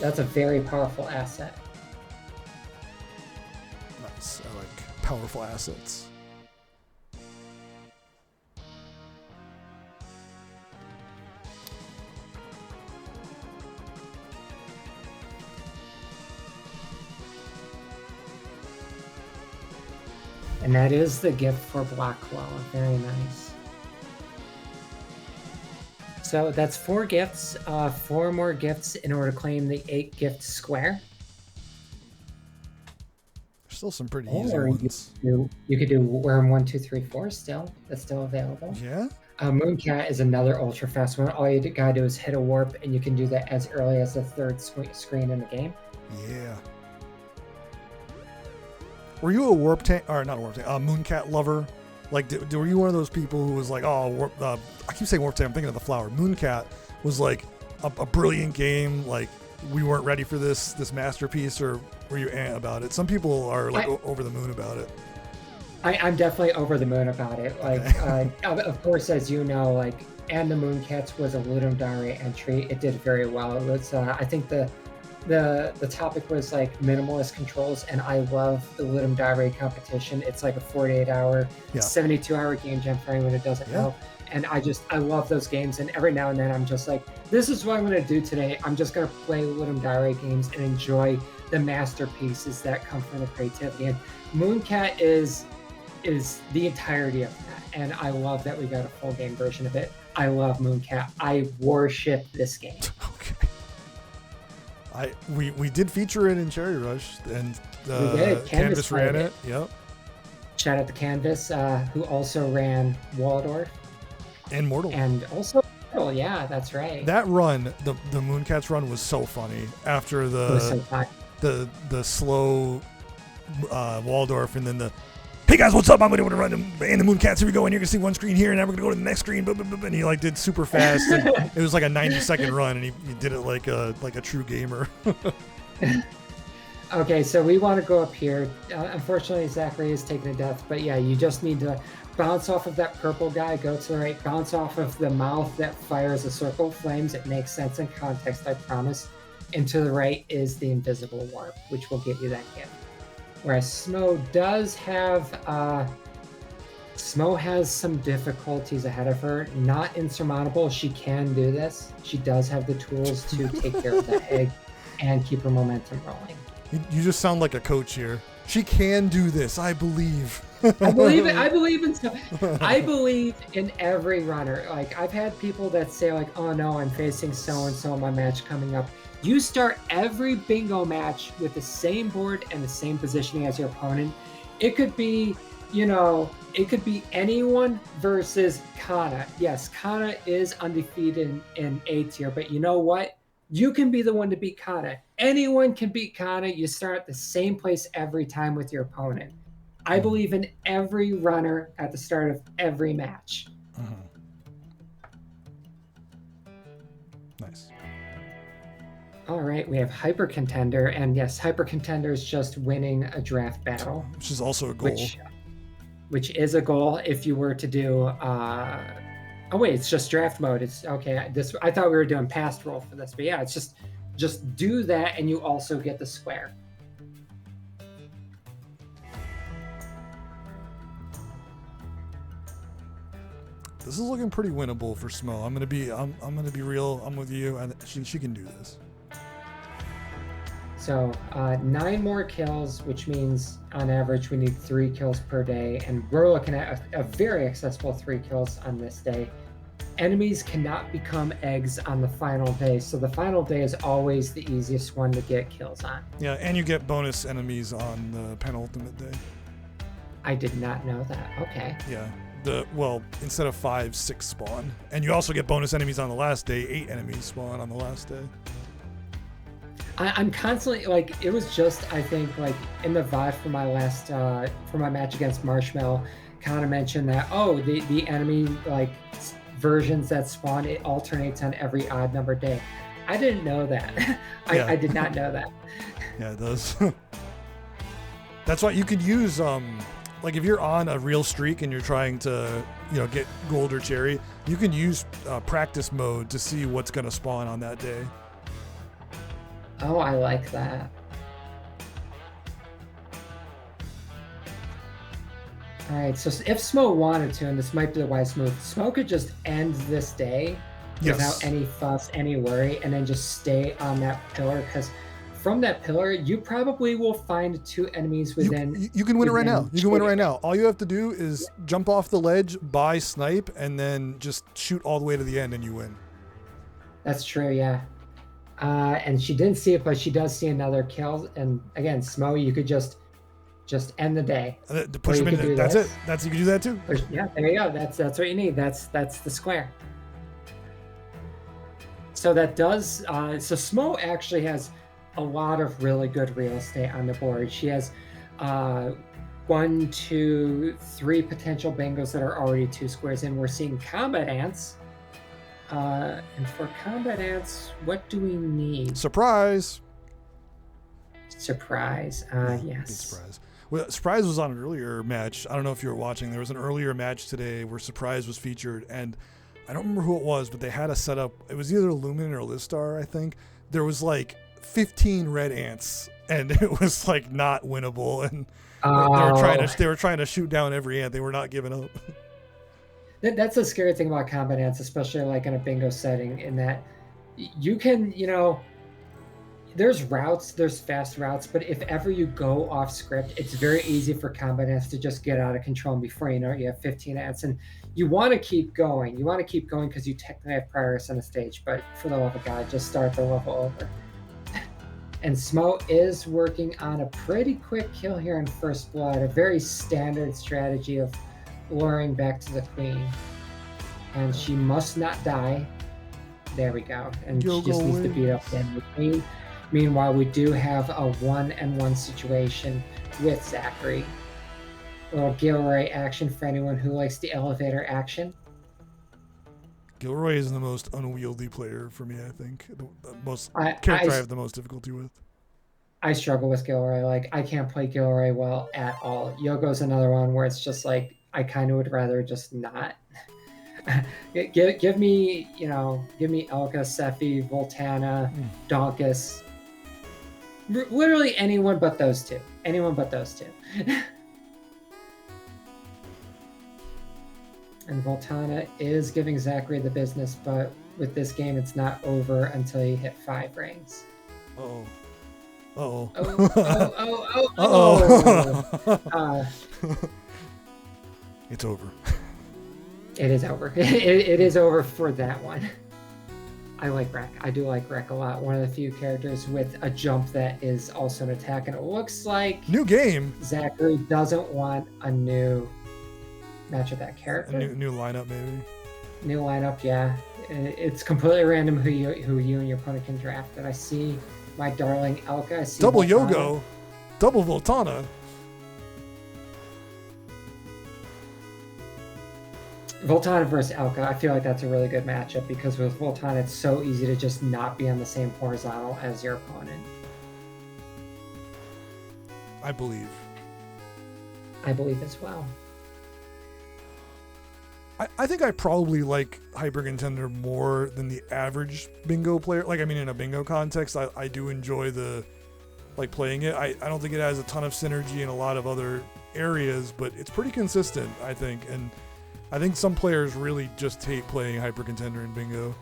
S2: that's a very powerful asset.
S1: Nice. I like powerful assets.
S2: And that is the gift for Black Koala. Very nice. So that's 4 gifts. 4 more gifts in order to claim the 8 gift square.
S1: There's still some pretty easy
S2: Or
S1: ones.
S2: you could do worm 1, 2, 3, 4 still. That's still available.
S1: Yeah.
S2: Mooncat is another ultra fast one. All you gotta do is hit a warp, and you can do that as early as the 3rd screen in the game.
S1: Yeah. Were you a warp tank, or not a warp tank, Mooncat lover? Like, were you one of those people who was like, oh, I keep saying warp tank, I'm thinking of the flower. Mooncat was like a brilliant game. Like, we weren't ready for this masterpiece, or were you about it? Some people are like over the moon about it.
S2: I'm definitely over the moon about it. Like, of course, as you know, like, and the Mooncats was a Ludum Dare entry. It did very well. It was, I think the topic was like minimalist controls, and I love the Ludum Dare competition. It's like a 48-hour, 72-hour game jam for anyone who doesn't know. And I love those games. And every now and then I'm just like, this is what I'm going to do today. I'm just going to play Ludum Dare games and enjoy the masterpieces that come from the creativity. And Mooncat is the entirety of that. And I love that we got a full game version of it. I love Mooncat. I worship this game.
S1: Okay. We did feature it in Cherry Rush, and
S2: we did.
S1: Canvas ran it. Yep.
S2: Shout out to Canvas, who also ran Waldorf.
S1: And Mortal.
S2: And also Mortal, yeah, that's right.
S1: That run, the Mooncats run, was so funny after the slow Waldorf, and then the, hey guys, what's up? I'm going to run and the Mooncats. Here we go, and you're going to see one screen here, and now we're going to go to the next screen. And he like did super fast. And it was like a 90-second run, and he did it like a true gamer.
S2: Okay, so we want to go up here. Unfortunately, Zachary is taken to death, but yeah, you just need to bounce off of that purple guy, go to the right, bounce off of the mouth that fires a circle of flames. It makes sense in context, I promise. And to the right is the invisible warp, which will get you that gift. Whereas Smo does have, Smo has some difficulties ahead of her. Not insurmountable. She can do this. She does have the tools to take care of that egg and keep her momentum rolling.
S1: You just sound like a coach here. She can do this. I believe.
S2: I believe it. I believe in stuff. I believe in every runner. Like, I've had people that say like, oh no, I'm facing so-and-so in my match coming up. You start every bingo match with the same board and the same positioning as your opponent. It could be, it could be anyone versus Kana. Yes, Kana is undefeated in A tier, but you know what? You can be the one to beat Kana. Anyone can beat Kana. You start at the same place every time with your opponent. I believe in every runner at the start of every match.
S1: Nice.
S2: All right, we have Hyper Contender, and yes, Hyper Contender is just winning a draft battle,
S1: which is also a goal.
S2: Which is a goal if you were to do. Oh wait, it's just draft mode. It's okay. I thought we were doing past roll for this, but yeah, it's just do that, and you also get the square.
S1: This is looking pretty winnable for Smo. I'm gonna be real. I'm with you. She can do this.
S2: So 9 more kills, which means on average we need 3 kills per day, and we're looking at a very accessible 3 kills on this day. Enemies cannot become eggs on the final day, so the final day is always the easiest one to get kills on.
S1: Yeah, and you get bonus enemies on the penultimate day.
S2: I did not know that. Okay.
S1: Yeah. Instead of 5, 6 spawn. And you also get bonus enemies on the last day. 8 enemies spawn on the last day.
S2: I'm constantly, like, it was just, I think, like, in the vibe for my last, for my match against Marshmallow, kind of mentioned that, the enemy, like, versions that spawn, it alternates on every odd number day. I didn't know that. I did not know that.
S1: Yeah, it does. That's why you could use, like if you're on a real streak and you're trying to, get gold or cherry, you can use practice mode to see what's going to spawn on that day.
S2: Oh, I like that. All right, so if Smo wanted to, and this might be the wise move, Smo could just end this day without any fuss, any worry, and then just stay on that pillar, because from that pillar, you probably will find 2 enemies within...
S1: You can win it right now. You can win it right now. All you have to do is jump off the ledge, buy snipe, and then just shoot all the way to the end, and you win.
S2: That's true, yeah. And she didn't see it, but she does see another kill. And again, Smo, you could just end the day.
S1: Push him in. That's it. You can do that too.
S2: Yeah, there you go. That's what you need. That's the square. So that does. So Smo actually has a lot of really good real estate on the board. She has 1, 2, 3 potential bingos that are already 2 squares in. We're seeing combat ants. And for combat ants, what do we need?
S1: Surprise.
S2: Surprise. Yes.
S1: Surprise. Well, Surprise was on an earlier match. I don't know if you were watching. There was an earlier match today where Surprise was featured, and I don't remember who it was, but they had a setup. It was either Lumen or Listar, I think. There was like 15 red ants, and it was like not winnable. And they were trying to shoot down every ant. They were not giving up.
S2: That's the scary thing about combat ants, especially like in a bingo setting, in that you can, there's routes, there's fast routes, but if ever you go off script, it's very easy for combat ants to just get out of control. And before you know it, you have 15 ants, and you want to keep going. You want to keep going because you technically have progress on the stage, but for the love of God, just start the level over. And Smo is working on a pretty quick kill here in First Blood, a very standard strategy of luring back to the queen. And she must not die. There we go. And she just needs to beat up the queen. Meanwhile, we do have a 1-and-1 situation with Zachary. A little Gilroy action for anyone who likes the elevator action.
S1: Gilroy is the most unwieldy player for me, I think. The most character I have the most difficulty with.
S2: I struggle with Gilroy. Like, I can't play Gilroy well at all. Yogo's another one where it's just like, I kind of would rather just not. give me Elka, Sephi, Voltana, Donkus. Literally anyone but those two. Anyone but those two. And Voltana is giving Zachary the business, but with this game, it's not over until you hit 5 rings.
S1: Uh-oh. It's over.
S2: It is over. It is over for that one. I like Rek. I do like Rek a lot. One of the few characters with a jump that is also an attack, and it looks like
S1: new game.
S2: Zachary doesn't want a new match with that character.
S1: A new lineup, maybe.
S2: New lineup, yeah. It's completely random who you and your opponent can draft. And I see my darling Elka. I see
S1: double
S2: Voltana.
S1: Yogo, double Voltana.
S2: Voltana versus Elka, I feel like that's a really good matchup because with Voltana, it's so easy to just not be on the same horizontal as your opponent.
S1: I believe
S2: as well.
S1: I think I probably like Hyper Contender more than the average bingo player. Like, I mean, in a bingo context, I do enjoy playing it. I don't think it has a ton of synergy in a lot of other areas, but it's pretty consistent, I think. And I think some players really just hate playing Hyper Contender in bingo.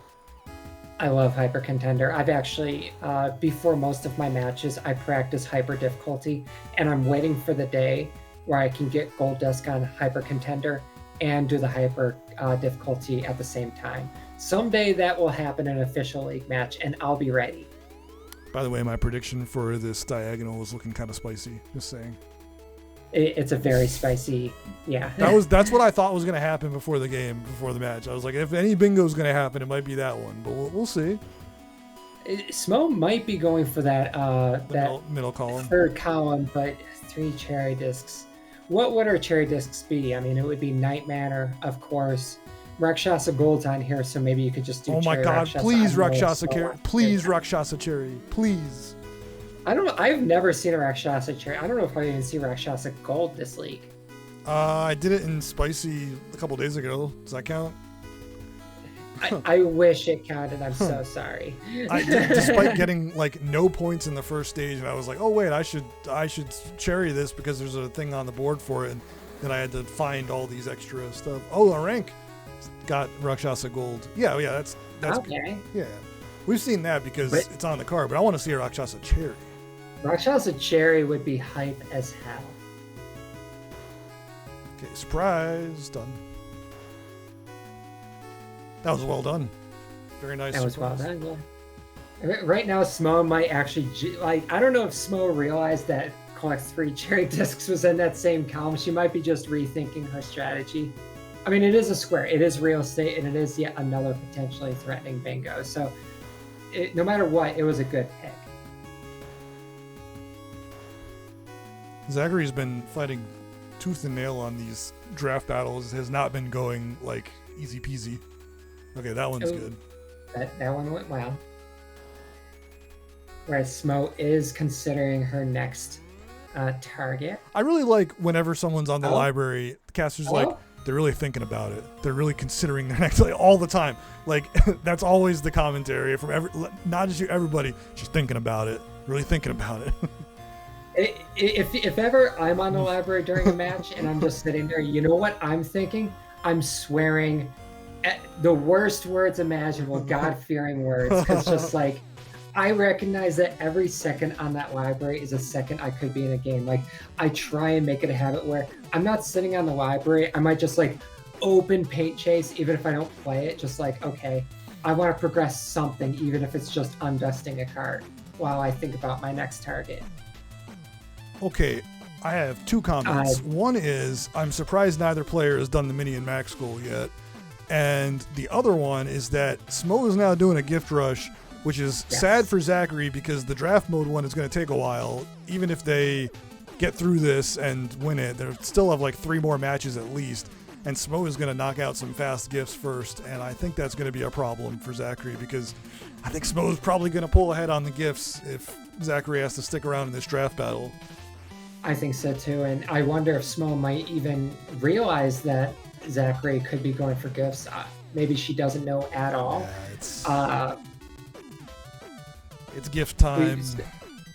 S2: I love Hyper Contender. I've actually, before most of my matches, I practice Hyper Difficulty, and I'm waiting for the day where I can get Gold Desk on Hyper Contender and do the Hyper Difficulty at the same time. Someday that will happen in an official league match, and I'll be ready.
S1: By the way, my prediction for this diagonal is looking kind of spicy. Just saying.
S2: It's a very spicy, yeah.
S1: That's what I thought was going to happen before the match. I was like, if any bingo is going to happen, it might be that one, but we'll see.
S2: Smo might be going for that
S1: middle column,
S2: third column, but 3 cherry discs. What would our cherry discs be? I mean, it would be Night Manor, of course. Rakshasa Gold's on here, so maybe you could just do.
S1: Oh my God! Please, Rakshasa Cherry. Please, Rakshasa Cherry. Please.
S2: I don't know. I've never seen a Rakshasa Cherry. I don't know if I even see Rakshasa Gold this league.
S1: I did it in Spicy a couple days ago. Does that count?
S2: I wish it counted. I'm so sorry.
S1: Despite getting like no points in the first stage, and I was like, oh wait, I should cherry this because there's a thing on the board for it. And then I had to find all these extra stuff. Oh, a rank got Rakshasa Gold. Yeah, that's
S2: okay.
S1: Yeah, we've seen that because it's on the card, but I want to see a Rakshasa Cherry.
S2: Rakshasa Cherry would be hype as hell.
S1: Okay, surprise, done. That was well done. Very nice.
S2: That was well done. Yeah. Right now, Smo might actually like. I don't know if Smo realized that collects 3 cherry discs was in that same column. She might be just rethinking her strategy. I mean, it is a square. It is real estate, and it is yet another potentially threatening bingo. So, no matter what, it was a good pick.
S1: Zachary's been fighting tooth and nail on these draft battles. Has not been going like easy peasy. Okay, that one's good.
S2: That one went well. Whereas Smo is considering her next target.
S1: I really like whenever someone's on the library, the caster's like, they're really thinking about it. They're really considering their next, like, all the time. Like, that's always the commentary from not just you, everybody. She's thinking about it, really thinking about it.
S2: If ever I'm on the library during a match and I'm just sitting there, you know what I'm thinking? I'm swearing at the worst words imaginable, God-fearing words. Because just like, I recognize that every second on that library is a second I could be in a game. Like, I try and make it a habit where I'm not sitting on the library. I might just like open Paint Chase, even if I don't play it. Just like, okay, I want to progress something, even if it's just undusting a card while I think about my next target.
S1: Okay, I have 2 comments. One is, I'm surprised neither player has done the mini and max goal yet. And the other one is that Smo is now doing a gift rush, which is sad for Zachary because the draft mode one is going to take a while. Even if they get through this and win it, they still have like 3 more matches at least. And Smo is going to knock out some fast gifts first. And I think that's going to be a problem for Zachary because I think Smo is probably going to pull ahead on the gifts if Zachary has to stick around in this draft battle.
S2: I think so too. And I wonder if Smo might even realize that Zachary could be going for gifts. Maybe she doesn't know at all.
S1: Yeah, it's gift time.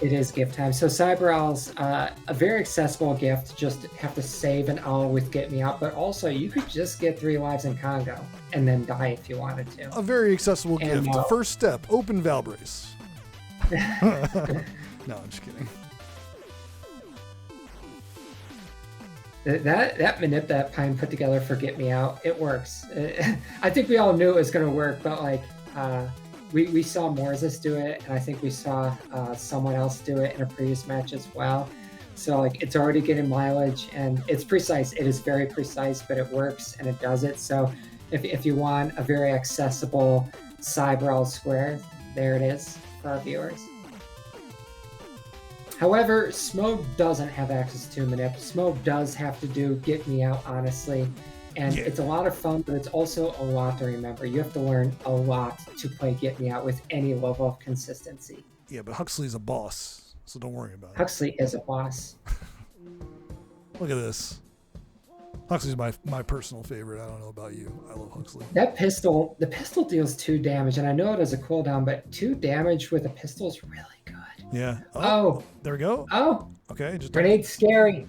S2: It is gift time. So Cyber Owl's a very accessible gift. Just have to save an owl with Get Me Out. But also, you could just get 3 lives in Congo and then die if you wanted to.
S1: A very accessible gift. The first step, open Valbrace. No, I'm just kidding.
S2: That manip that Pine put together for Get Me Out, it works. I think we all knew it was going to work, but like we saw Morzis do it, and I think we saw someone else do it in a previous match as well. So like it's already getting mileage, and it's precise. It is very precise, but it works and it does it. So if you want a very accessible Cyber Owl square, there it is for our viewers. However, Smo doesn't have access to Manip. Smo does have to do Get Me Out, honestly. And it's a lot of fun, but it's also a lot to remember. You have to learn a lot to play Get Me Out with any level of consistency.
S1: Yeah, but Huxley's a boss, so don't worry about it.
S2: Huxley is a boss.
S1: Look at this. Huxley's my personal favorite. I don't know about you. I love Huxley.
S2: The pistol deals 2 damage, and I know it has a cooldown, but 2 damage with a pistol is really good.
S1: Yeah.
S2: Oh.
S1: There we go.
S2: Oh.
S1: Okay. Just
S2: Grenade's scary.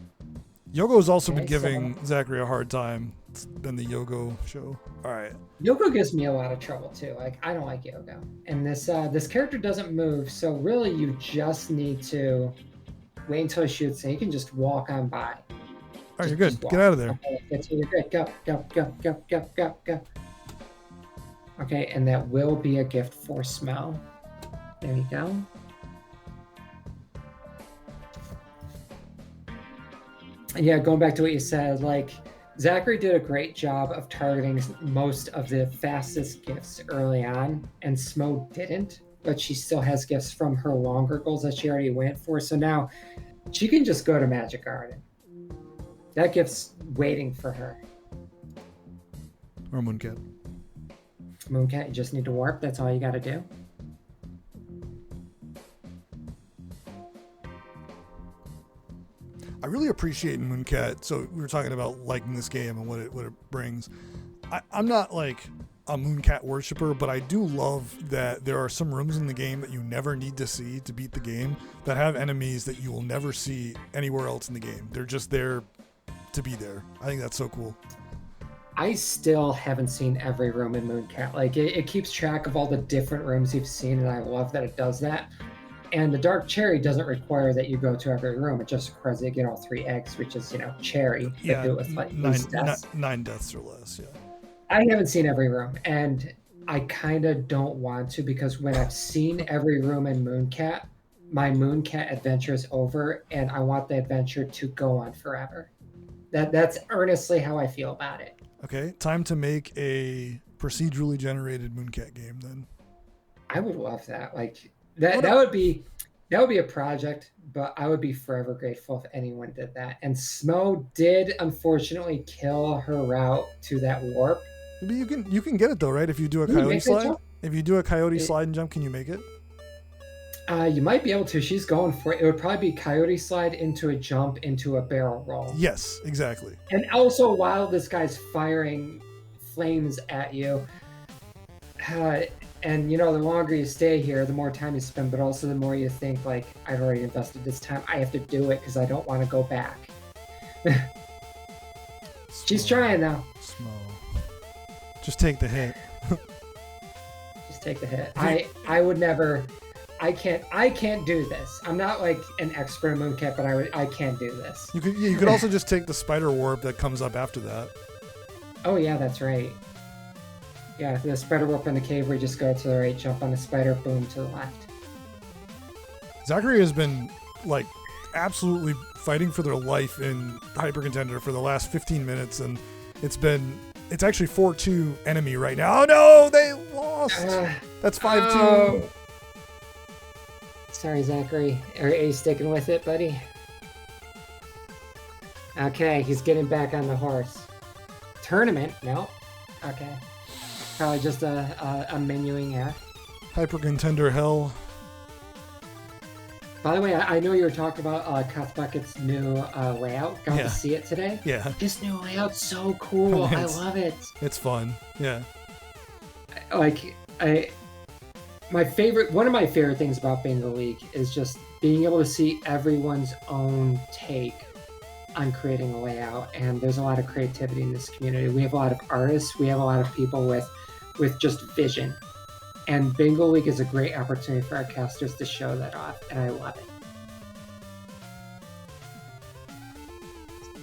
S1: Yogo's also been giving Zachary a hard time. It's been the Yogo show. All right.
S2: Yogo gives me a lot of trouble too. Like, I don't like Yogo. And this character doesn't move, so really you just need to wait until he shoots, and you can just walk on by.
S1: All right, you're good. Get out of there.
S2: Okay, you're good. Go. Okay, and that will be a gift for Smell. There you go. And yeah, going back to what you said, like, Zachary did a great job of targeting most of the fastest gifts early on, and Smo didn't, but she still has gifts from her longer goals that she already went for. So now she can just go to Magic Garden. That gift's waiting for her.
S1: Or Mooncat.
S2: Mooncat, you just need to warp. That's all you got to do.
S1: I really appreciate Mooncat. So we were talking about liking this game and what it brings. I'm not like a Mooncat worshiper, but I do love that there are some rooms in the game that you never need to see to beat the game that have enemies that you will never see anywhere else in the game. They're just there to be there. I think that's so cool.
S2: I still haven't seen every room in Mooncat. Like, it keeps track of all the different rooms you've seen, and I love that it does that. And the Dark Cherry doesn't require that you go to every room. It just requires that you get all 3 eggs, which is, cherry.
S1: Yeah,
S2: do it with like
S1: 9 deaths or less, yeah.
S2: I haven't seen every room, and I kind of don't want to, because when I've seen every room in Mooncat, my Mooncat adventure is over, and I want the adventure to go on forever. That's earnestly how I feel about it.
S1: Okay, time to make a procedurally generated Mooncat game then.
S2: I would love that. Like that would be a project, but I would be forever grateful if anyone did that. And Smo did unfortunately kill her route to that warp.
S1: But you can get it though, right? If you do a coyote slide. If you do a coyote slide and jump, can you make it?
S2: You might be able to. She's going for it. It would probably be coyote slide into a jump into a barrel roll.
S1: Yes, exactly.
S2: And also, while this guy's firing flames at you, and you know, the longer you stay here, the more time you spend, but also the more you think, like, I've already invested this time. I have to do it because I don't want to go back. She's trying now.
S1: Smo. Just take the hit.
S2: Just take the hit. I would never. I can't do this. I'm not like an expert in Mooncat, but I can't do this.
S1: You could also just take the spider warp that comes up after that.
S2: Oh yeah, that's right. Yeah, the spider warp in the cave where you just go to the right, jump on the spider, boom, to the left.
S1: Zachary has been like absolutely fighting for their life in Hyper Contender for the last 15 minutes, and it's actually 4-2 enemy right now. Oh no, they lost. That's 5-2.
S2: Sorry, Zachary. Are you sticking with it, buddy? Okay, he's getting back on the horse. Tournament? No. Okay. Probably just a menuing act.
S1: Hyper Contender hell.
S2: By the way, I know you were talking about Cuts Bucket's new layout. Got to see it today.
S1: Yeah.
S2: This new layout's so cool. I love it.
S1: It's fun. Yeah.
S2: One of my favorite things about Bingo League is just being able to see everyone's own take on creating a layout. And there's a lot of creativity in this community. We have a lot of artists. We have a lot of people with just vision. And Bingo League is a great opportunity for our casters to show that off, and I love it.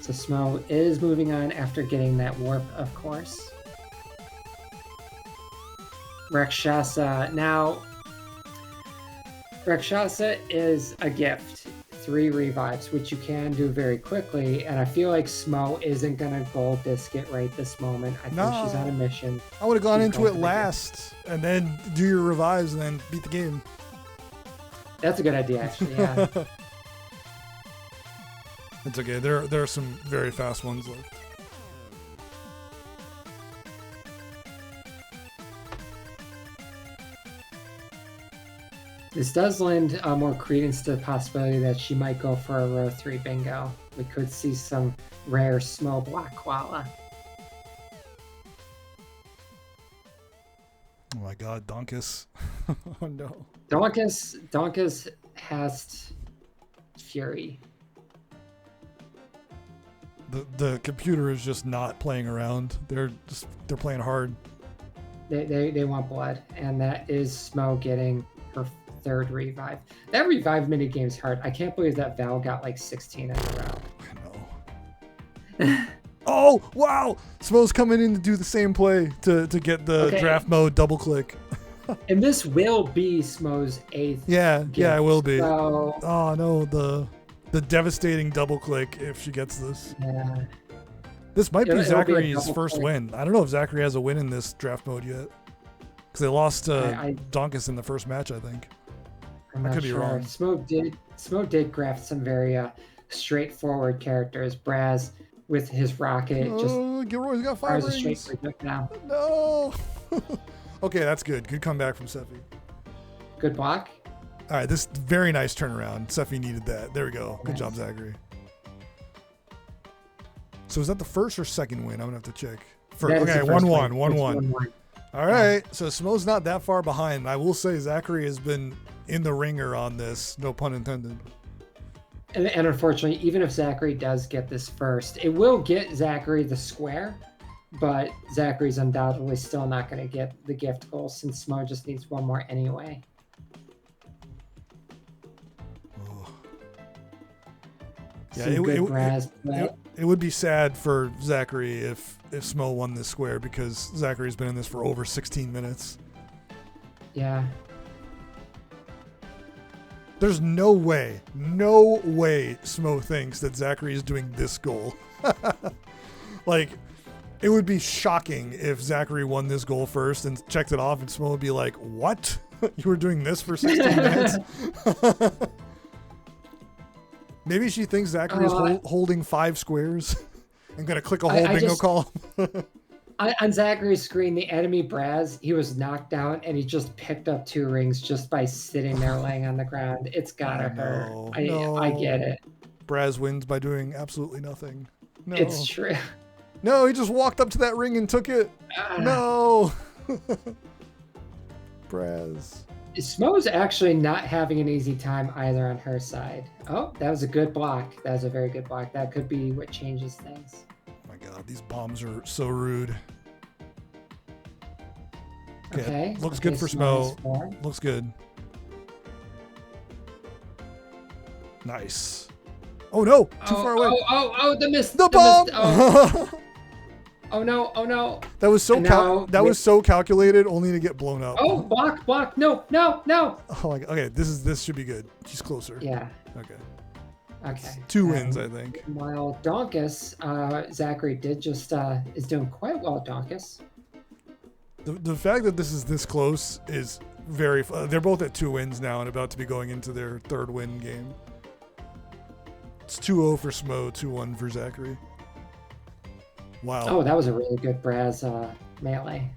S2: So Smo is moving on after getting that warp, of course. Rakshasa. Now, Rakshasa is a gift. 3 revives, which you can do very quickly, and I feel like Smo isn't gonna gold disc it right this moment. I think she's on a mission.
S1: I would have gone into it last and then do your revives and then beat the game.
S2: That's a good idea, actually. Yeah.
S1: It's okay. There are some very fast ones left.
S2: This does lend more credence to the possibility that she might go for a row 3 bingo. We could see some rare Smo black koala.
S1: Oh my god, Donkus. Oh no.
S2: Donkus has Fury.
S1: The computer is just not playing around. They're playing hard.
S2: They want blood, and that is Smo getting her 3rd revive. That revive minigame's hard. I can't believe that Val got like 16 in a row.
S1: I know. Oh, wow! Smo's coming in to do the same play to get the draft mode double click.
S2: And this will be Smo's 8th.
S1: Yeah, it will be.
S2: So,
S1: oh no, the devastating double click if she gets this.
S2: Yeah.
S1: This might be Zachary's first win. I don't know if Zachary has a win in this draft mode yet. Because they lost to Donkus in the first match, I think.
S2: I could be wrong. Smo did graft some very straightforward characters. Braz with his rocket.
S1: Gilroy's got 5 rings.
S2: Now.
S1: No. Okay, that's good. Good comeback from Sephi.
S2: Good block.
S1: All right, this very nice turnaround. Sephi needed that. There we go. Good job, Zachary. So is that the first or second win? I'm gonna have to check. Okay, 1-1. 1-1. All right, so Smo's not that far behind. I will say Zachary has been in the ringer on this, no pun intended.
S2: And unfortunately, even if Zachary does get this first, it will get Zachary the square, but Zachary's undoubtedly still not going to get the gift goal since Smo just needs 1 more anyway.
S1: Yeah, it would be sad for Zachary if Smo won this square because Zachary's been in this for over 16 minutes.
S2: Yeah.
S1: There's no way Smo thinks that Zachary is doing this goal. Like, it would be shocking if Zachary won this goal first and checked it off and Smo would be like, what? You were doing this for 16 minutes? Maybe she thinks Zachary is holding 5 squares and going to click a whole bingo column.
S2: On Zachary's screen, the enemy Braz, he was knocked down and he just picked up 2 rings just by sitting there laying on the ground. It's gotta hurt. I get it.
S1: Braz wins by doing absolutely nothing. No.
S2: It's true.
S1: No, he just walked up to that ring and took it. No. Braz.
S2: Smo's actually not having an easy time either on her side. Oh, that was a good block. That was a very good block. That could be what changes things.
S1: Oh my God, these bombs are so rude.
S2: Okay.
S1: Looks good for Smo. Looks good. Nice. Oh no, too far away.
S2: Oh, the miss.
S1: The bomb.
S2: Oh no.
S1: That was so calculated only to get blown up.
S2: Oh, block. No.
S1: Oh my God. Okay, this should be good. She's closer.
S2: Yeah.
S1: Okay.
S2: Okay.
S1: 2 wins, I think.
S2: While Donkus, Zachary did just is doing quite well at Donkus.
S1: The fact that this is this close is very they're both at 2 wins now and about to be going into their 3rd win game. It's 2-0 for Smo, 2-1 for Zachary. Wow.
S2: Oh, that was a really good Braz melee.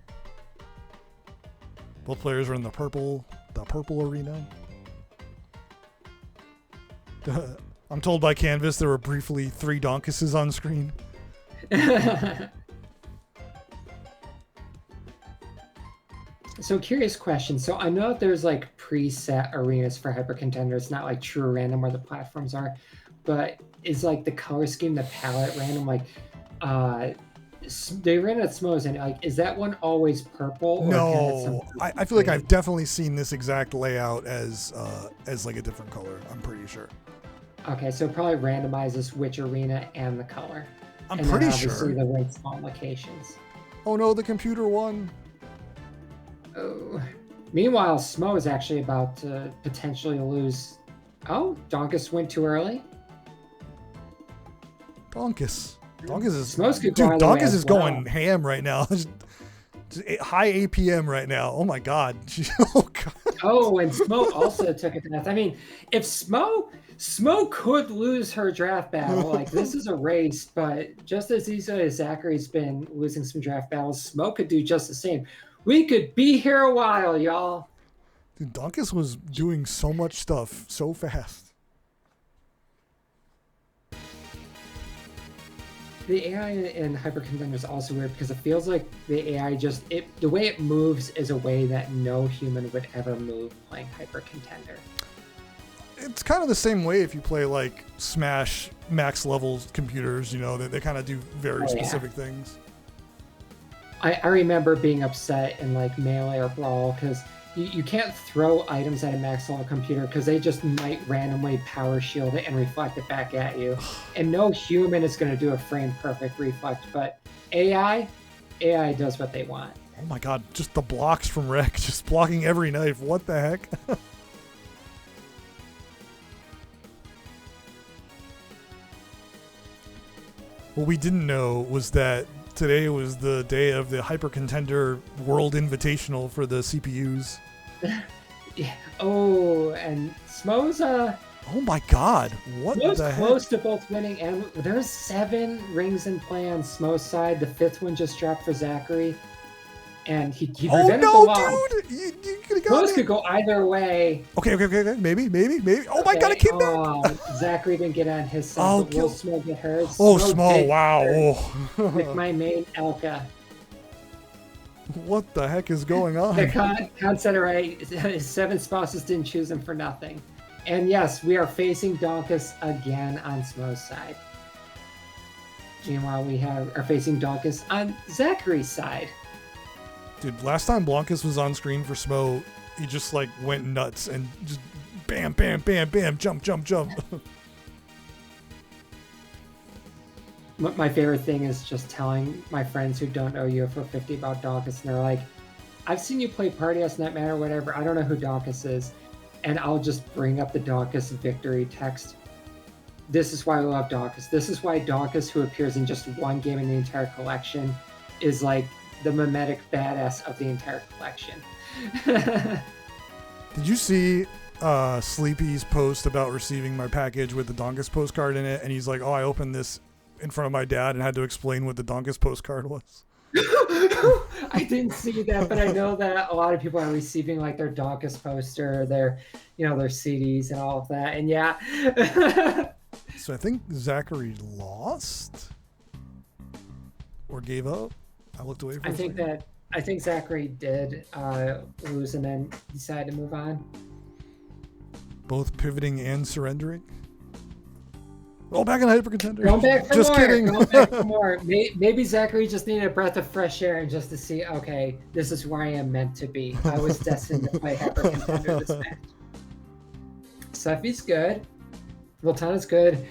S1: Both players are in the purple arena. I'm told by Canvas there were briefly 3 Donkuses on screen.
S2: So curious question. So I know that there's like preset arenas for hyper contenders, not like true random where the platforms are, but is like the color scheme, the palette random, like the arena that Smo's in, like, is that one always purple?
S1: No, I feel like I've definitely seen this exact layout as like a different color. I'm pretty sure.
S2: Okay, so it probably randomizes which arena and the color.
S1: I'm pretty sure.
S2: Obviously the win spawn locations.
S1: Oh no, the computer won.
S2: Oh. Meanwhile, Smo is actually about to potentially lose. Oh, Donkus went too early.
S1: Donkus is
S2: Donkus
S1: is going ham right now. Just high APM right now. Oh my God. Oh God.
S2: Oh, and Smo also took a death. I mean, if Smo could lose her draft battle, like this is a race, but just as easily as Zachary's been losing some draft battles, Smo could do just the same. We could be here a while, y'all.
S1: Dude, Donkus was doing so much stuff so fast.
S2: The AI in Hyper Contender is also weird because it feels like the AI the way it moves is a way that no human would ever move playing Hyper Contender.
S1: It's kind of the same way if you play like Smash max level computers, you know, they kind of do very specific things.
S2: I remember being upset in like Melee or Brawl because you can't throw items at a max level computer because they just might randomly power shield it and reflect it back at you. And no human is going to do a frame perfect reflect, but AI does what they want.
S1: Oh my God, just the blocks from Rek, just blocking every knife. What the heck? What we didn't know was that today was the day of the Hyper Contender World Invitational for the CPUs.
S2: Yeah. Oh, and Smo's
S1: oh my God! What the heck?
S2: Close to both winning, and there's 7 rings in play on Smo's side. The 5th one just dropped for Zachary, and he prevented the loss.
S1: Dude! You could have
S2: Smo's could go either way.
S1: Okay. Maybe. Oh my God! I came back.
S2: Oh, Zachary didn't get on his side. But will Smo get hers?
S1: Oh, Smo! Wow!
S2: With my main Elka.
S1: What the heck is going on?
S2: The Con said it right. His 7 spouses didn't choose him for nothing. And yes, we are facing Donkus again on Smo's side. Meanwhile, we are facing Donkus on Zachary's side.
S1: Dude, last time Blankus was on screen for Smo, he just like went nuts and just bam, bam, bam, bam, jump.
S2: My favorite thing is just telling my friends who don't know UFO 50 about Donkus, and they're like, I've seen you play Party House Night Matter or whatever. I don't know who Donkus is. And I'll just bring up the Donkus victory text. This is why I love Donkus. This is why Donkus, who appears in just one game in the entire collection, is like the mimetic badass of the entire collection.
S1: Did you see Sleepy's post about receiving my package with the Donkus postcard in it? And he's like, oh, I opened this in front of my dad and had to explain what the Donkus postcard was.
S2: I didn't see that, but I know that a lot of people are receiving like their Donkus poster, their CDs and all of that. And yeah.
S1: So I think Zachary lost or gave up. I looked away from
S2: I think Zachary did lose and then decided to move on.
S1: Both pivoting and surrendering. Oh, back in Hyper Contender.
S2: Going back for
S1: just
S2: more.
S1: kidding.
S2: Going back for more. Maybe Zachary just needed a breath of fresh air and just to see, okay, this is where I am meant to be. I was destined to play Hyper Contender this match. Seffi's good. Voltana's good.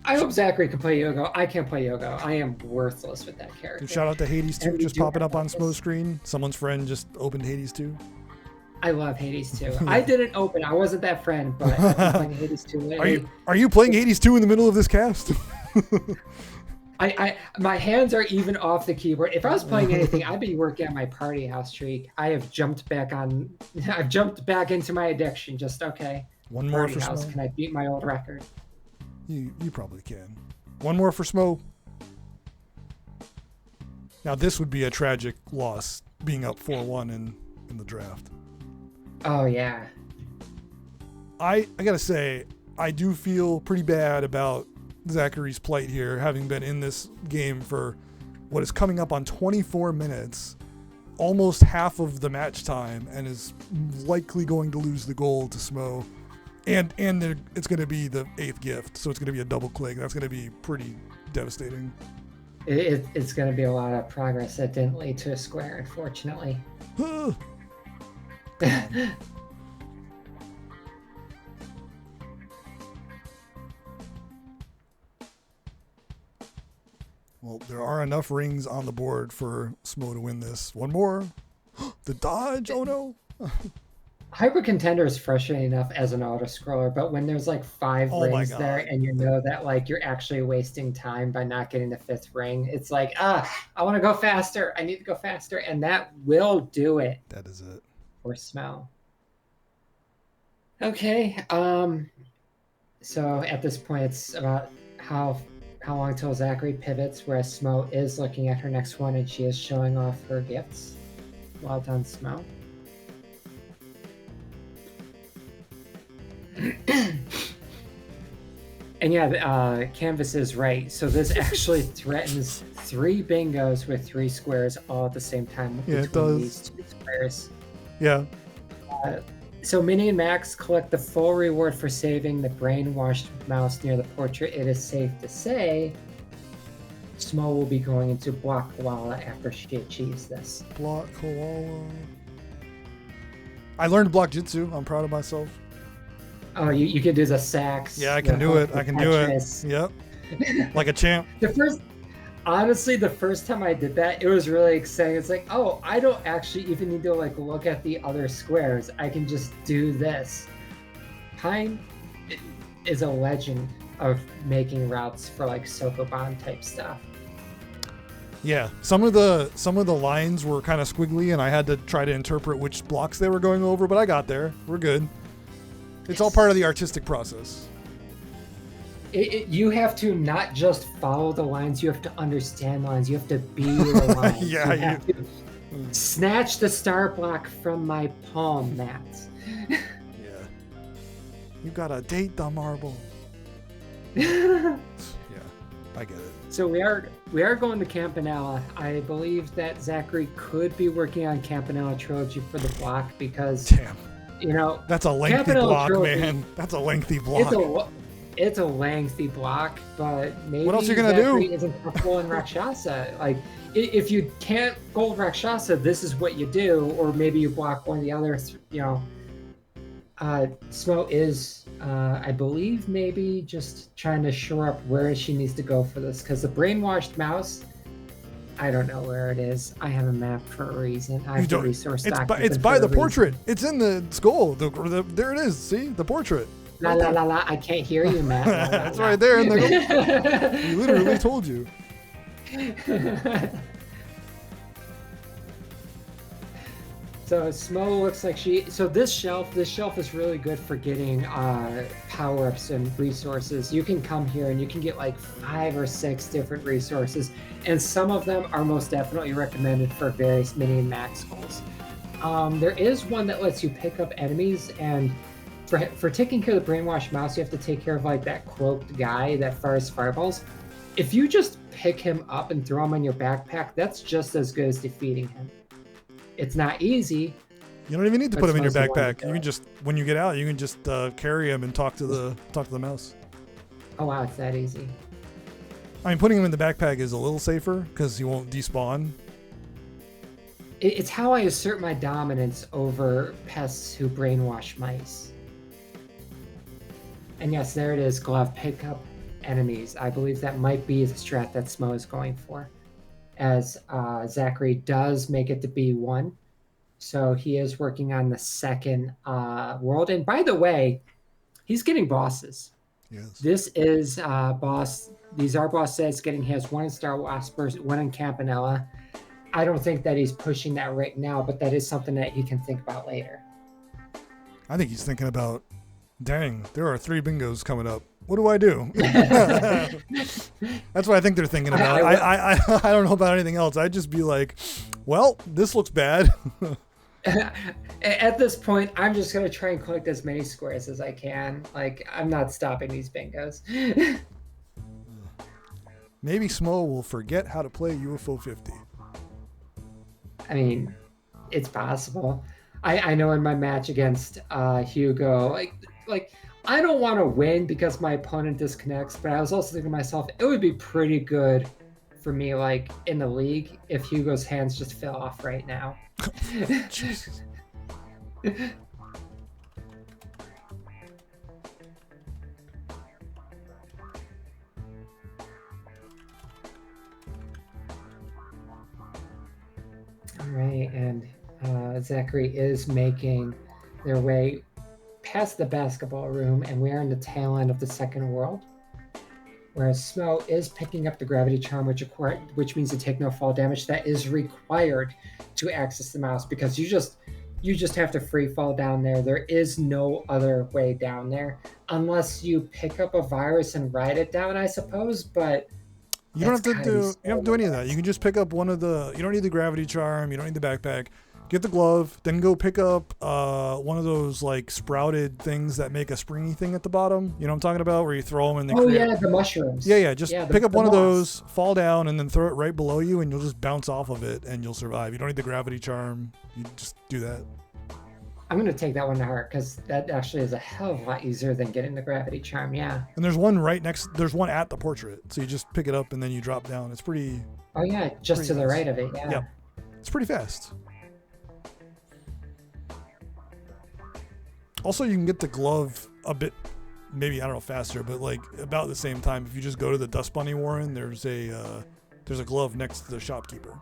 S2: I hope Zachary can play Yogo. I can't play Yogo. I am worthless with that character.
S1: Shout out to Hades 2
S2: And
S1: just
S2: we do
S1: popping
S2: have
S1: up on
S2: this.
S1: Smo's screen. Someone's friend just opened Hades 2.
S2: I love Hades 2. I didn't open. I wasn't that friend, but I've been playing Hades 2 lately.
S1: Are you playing Hades 2 in the middle of this cast?
S2: My hands are even off the keyboard. If I was playing anything, I'd be working on my party house streak. I've jumped back into my addiction. Just okay.
S1: One more
S2: Party
S1: for
S2: house.
S1: Smo.
S2: Can I beat my old record?
S1: You probably can. One more for Smo. Now this would be a tragic loss, being up 4-1 in the draft.
S2: Oh yeah.
S1: I gotta say, I do feel pretty bad about Zachary's plight here, having been in this game for what is coming up on 24 minutes, almost half of the match time, and is likely going to lose the gold to Smo. And it's going to be the 8th gift, so it's going to be a double click. That's going to be pretty devastating.
S2: It's going to be a lot of progress that didn't lead to a square, unfortunately.
S1: Well, there are enough rings on the board for Smo to win this. One more. The dodge. Oh no.
S2: Hyper Contender is frustrating enough as an auto scroller, but when there's like 5 rings there and you know that like you're actually wasting time by not getting the 5th ring, it's like, I want to go faster. I need to go faster. And that will do it.
S1: That is it.
S2: Or smell. Okay. So at this point, it's about how long until Zachary pivots, whereas Smo is looking at her next one and she is showing off her gifts. Well done, Smo. And yeah, Canvas is right. So this actually threatens 3 bingos with 3 squares all at the same time.
S1: Yeah, it does.
S2: These 2 squares.
S1: Yeah.
S2: So Minnie and Max collect the full reward for saving the brainwashed mouse near the portrait. It is safe to say Smo will be going into Block Koala after she achieves this.
S1: Block Koala. I learned Block Jitsu. I'm proud of myself.
S2: Oh, you could do the sax.
S1: Yeah, I can do it. I can do it. Yep. Like a champ.
S2: Honestly, the first time I did that, it was really exciting. It's like, oh, I don't actually even need to like look at the other squares. I can just do this. Pine is a legend of making routes for like Sokoban type stuff.
S1: Yeah, some of the lines were kind of squiggly, and I had to try to interpret which blocks they were going over, but I got there. We're good. It's all part of the artistic process.
S2: You have to not just follow the lines, you have to understand the lines. You have to be the lines.
S1: Yeah,
S2: you have to snatch the star block from my palm, Matt.
S1: Yeah. You gotta date the marble.
S2: Yeah,
S1: I get it.
S2: So we are going to Campanella. I believe that Zachary could be working on Campanella Trilogy for the block because,
S1: damn,
S2: you know,
S1: that's a lengthy
S2: Campanella
S1: block,
S2: Trilogy,
S1: man. That's a lengthy block.
S2: It's a lengthy block, but maybe
S1: what else are you gonna
S2: Zachary
S1: do?
S2: Isn't comfortable in Rakshasa. Like, if you can't gold Rakshasa, this is what you do, or maybe you block one of the other, you know, Smo is, I believe, maybe just trying to shore up where she needs to go for this, because the brainwashed mouse, I don't know where it is. I have a map for a reason. I have the resource document.
S1: It's by the portrait. It's in the skull. There it is. See the portrait.
S2: La
S1: Right
S2: la
S1: there.
S2: la la. I can't hear you, Matt. La, la,
S1: It's
S2: la.
S1: right there in the. We literally told you.
S2: So Smo looks like she. So this shelf is really good for getting power-ups and resources. You can come here and you can get like 5 or 6 different resources, and some of them are most definitely recommended for various mini and max goals. There is one that lets you pick up enemies, and for taking care of the brainwashed mouse, you have to take care of like that cloaked guy that fires fireballs. If you just pick him up and throw him in your backpack, that's just as good as defeating him. It's not easy.
S1: You don't even need to put him in your
S2: Smo's the one
S1: backpack.
S2: to
S1: You
S2: do
S1: can
S2: it.
S1: just when you get out, you can just carry him and talk to the mouse.
S2: Oh wow, it's that easy.
S1: I mean, putting him in the backpack is a little safer because he won't despawn.
S2: It's how I assert my dominance over pests who brainwash mice. And yes, there it is, glove, pick up enemies. I believe that might be the strat that Smo is going for, as Zachary does make it to B1. So he is working on the second world. And by the way, he's getting bosses.
S1: Yes.
S2: This is boss. These are boss sets getting his one in Star Waspers, one in Campanella. I don't think that he's pushing that right now, but that is something that he can think about later.
S1: I think he's thinking about, dang, there are 3 bingos coming up. What do I do? That's what I think they're thinking about. I don't know about anything else. I'd just be like, well, this looks bad.
S2: At this point, I'm just going to try and collect as many squares as I can. Like, I'm not stopping these bingos.
S1: Maybe Smo will forget how to play UFO 50.
S2: I mean, it's possible. I know in my match against Hugo, like I don't want to win because my opponent disconnects, but I was also thinking to myself, it would be pretty good for me, like in the league, if Hugo's hands just fell off right now.
S1: Jesus.
S2: All right, and Zachary is making their way past the basketball room, and we are in the tail end of the second world. Whereas Smo is picking up the gravity charm, which means to take no fall damage. That is required to access the mouse, because you just have to free fall down there. There is no other way down there unless you pick up a virus and ride it down, I suppose. But
S1: You don't have to do any of that. You can just pick up one of the. You don't need the gravity charm. You don't need the backpack. Get the glove, then go pick up one of those like sprouted things that make a springy thing at the bottom. You know what I'm talking about, where you throw them and they create.
S2: Yeah, the mushrooms.
S1: Yeah. Just pick up one of
S2: moss.
S1: those, fall down, and then throw it right below you, and you'll just bounce off of it, and you'll survive. You don't need the gravity charm. You just do that.
S2: I'm gonna take that one to heart, because that actually is a hell of a lot easier than getting the gravity charm. Yeah.
S1: And there's one right next. There's one at the portrait, so you just pick it up and then you drop down. It's pretty.
S2: Oh yeah, just
S1: pretty
S2: to the
S1: fast.
S2: right of it. Yeah.
S1: Yep. It's pretty fast. Also, you can get the glove a bit, maybe, I don't know, faster, but like about the same time. If you just go to the Dust Bunny Warren, there's a glove next to the shopkeeper.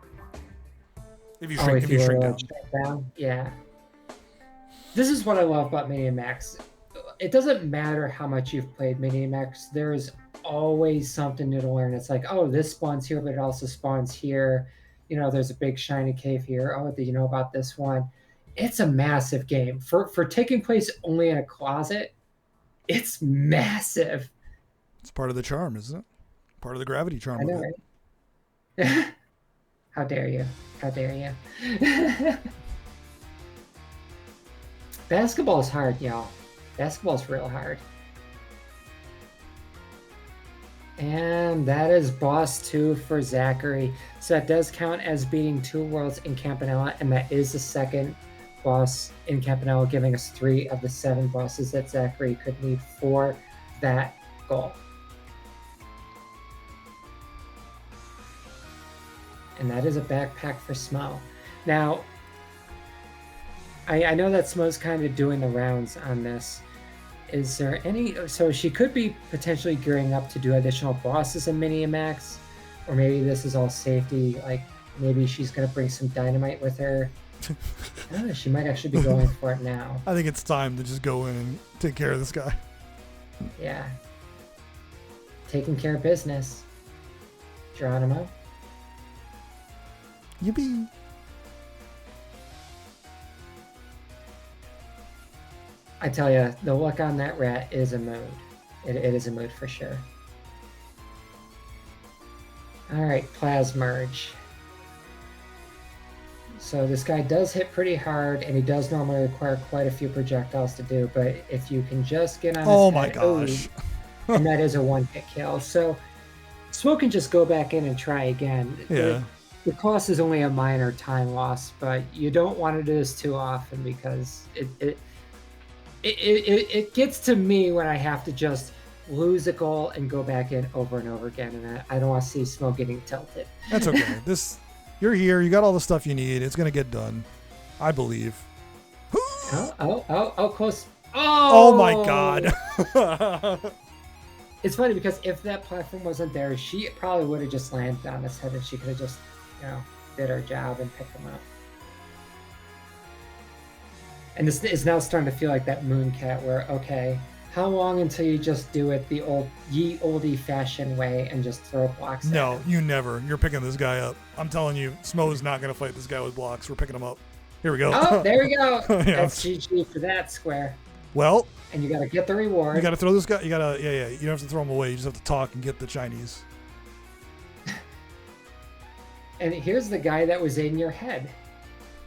S1: If you shrink,
S2: down. Yeah. This is what I love about Mini and Max. It doesn't matter how much you've played Mini and Max. There's always something new to learn. It's like, oh, this spawns here, but it also spawns here. You know, there's a big shiny cave here. Oh, do you know about this one? It's a massive game. For taking place only in a closet, it's massive.
S1: It's part of the charm, isn't it? Part of the gravity charm.
S2: I know, right? How dare you? How dare you? Basketball is hard, y'all. Basketball is real hard. And that is boss 2 for Zachary. So that does count as beating 2 worlds in Campanella, and that is the second boss in Campanella, giving us 3 of the 7 bosses that Zachary could need for that goal. And that is a backpack for Smo. Now, I know that Smo's kind of doing the rounds on this. Is there any... So she could be potentially gearing up to do additional bosses in Minimax. Or maybe this is all safety. Like, maybe she's going to bring some dynamite with her. I don't know, she might actually be going for it now.
S1: I think it's time to just go in and take care of this guy.
S2: Yeah. Taking care of business. Geronimo.
S1: Yippee.
S2: I tell you, the look on that rat is a mood. It is a mood for sure. All right, Plasmerge. So this guy does hit pretty hard, and he does normally require quite a few projectiles to do, but if you can just get on his
S1: Oh my
S2: head,
S1: gosh.
S2: and that is a one-hit kill. So Smo can just go back in and try again.
S1: Yeah.
S2: The cost is only a minor time loss, but you don't want to do this too often because it gets to me when I have to just lose a goal and go back in over and over again, and I don't want to see Smo getting tilted.
S1: That's okay. You're here. You got all the stuff you need. It's gonna get done. I believe.
S2: Oh, close.
S1: Oh my God.
S2: It's funny because if that platform wasn't there, she probably would have just landed on his head and she could have just, did her job and picked him up. And this is now starting to feel like that Mooncat where, okay, how long until you just do it the old-fashioned way and just throw blocks at
S1: No,
S2: him?
S1: you never. You're picking this guy up. I'm telling you, Smo's not going to fight this guy with blocks. We're picking him up. Here we go.
S2: Oh, there we go.
S1: Yeah.
S2: That's GG for that square.
S1: Well,
S2: And you got to get the reward.
S1: you got to throw this guy. You got to, yeah. You don't have to throw him away. You just have to talk and get the Chinese.
S2: And here's the guy that was in your head.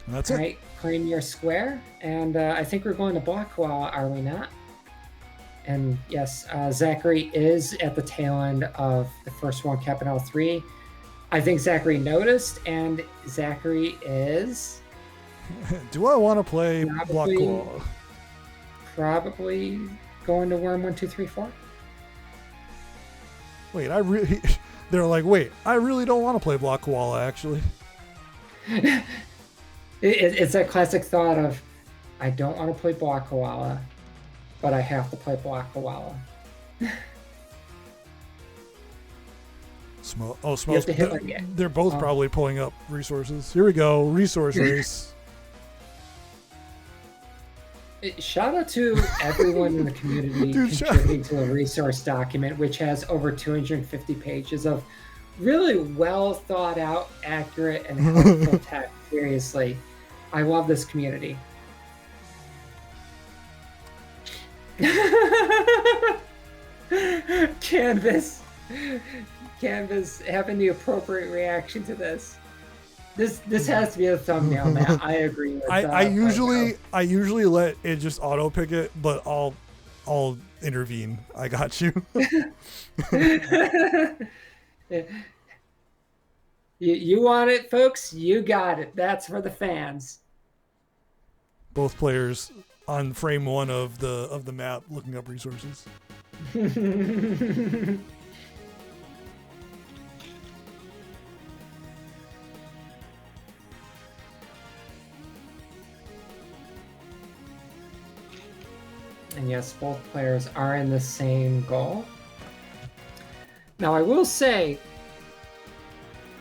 S1: And that's
S2: All
S1: it.
S2: right, claim your square. And I think we're going to block Koala, are we not? And yes, Zachary is at the tail end of the first one, Capital 3. I think Zachary noticed, and Zachary is
S1: Do I want to play
S2: Probably-
S1: Block Koala?
S2: probably going to Worm 1, 2, 3, 4.
S1: Wait, they're like, wait, I really don't want to play Block Koala, actually.
S2: It's that classic thought of, I don't want to play Block Koala, but I have to play Block Koala.
S1: Smo's.
S2: You have to hit like
S1: They're both
S2: Oh.
S1: probably pulling up resources. Here we go. Resource race.
S2: Shout out to everyone in the community
S1: Dude,
S2: contributing to the resource document, which has over 250 pages of really well thought out, accurate, and helpful text. Seriously, I love this community. Canvas having the appropriate reaction to this. This has to be a thumbnail, man. I agree with that.
S1: I usually let it just auto pick it, but I'll intervene. I got you.
S2: You want it, folks? You got it. That's for the fans.
S1: Both players on frame 1 of the map looking up resources.
S2: And yes, both players are in the same goal. Now, I will say,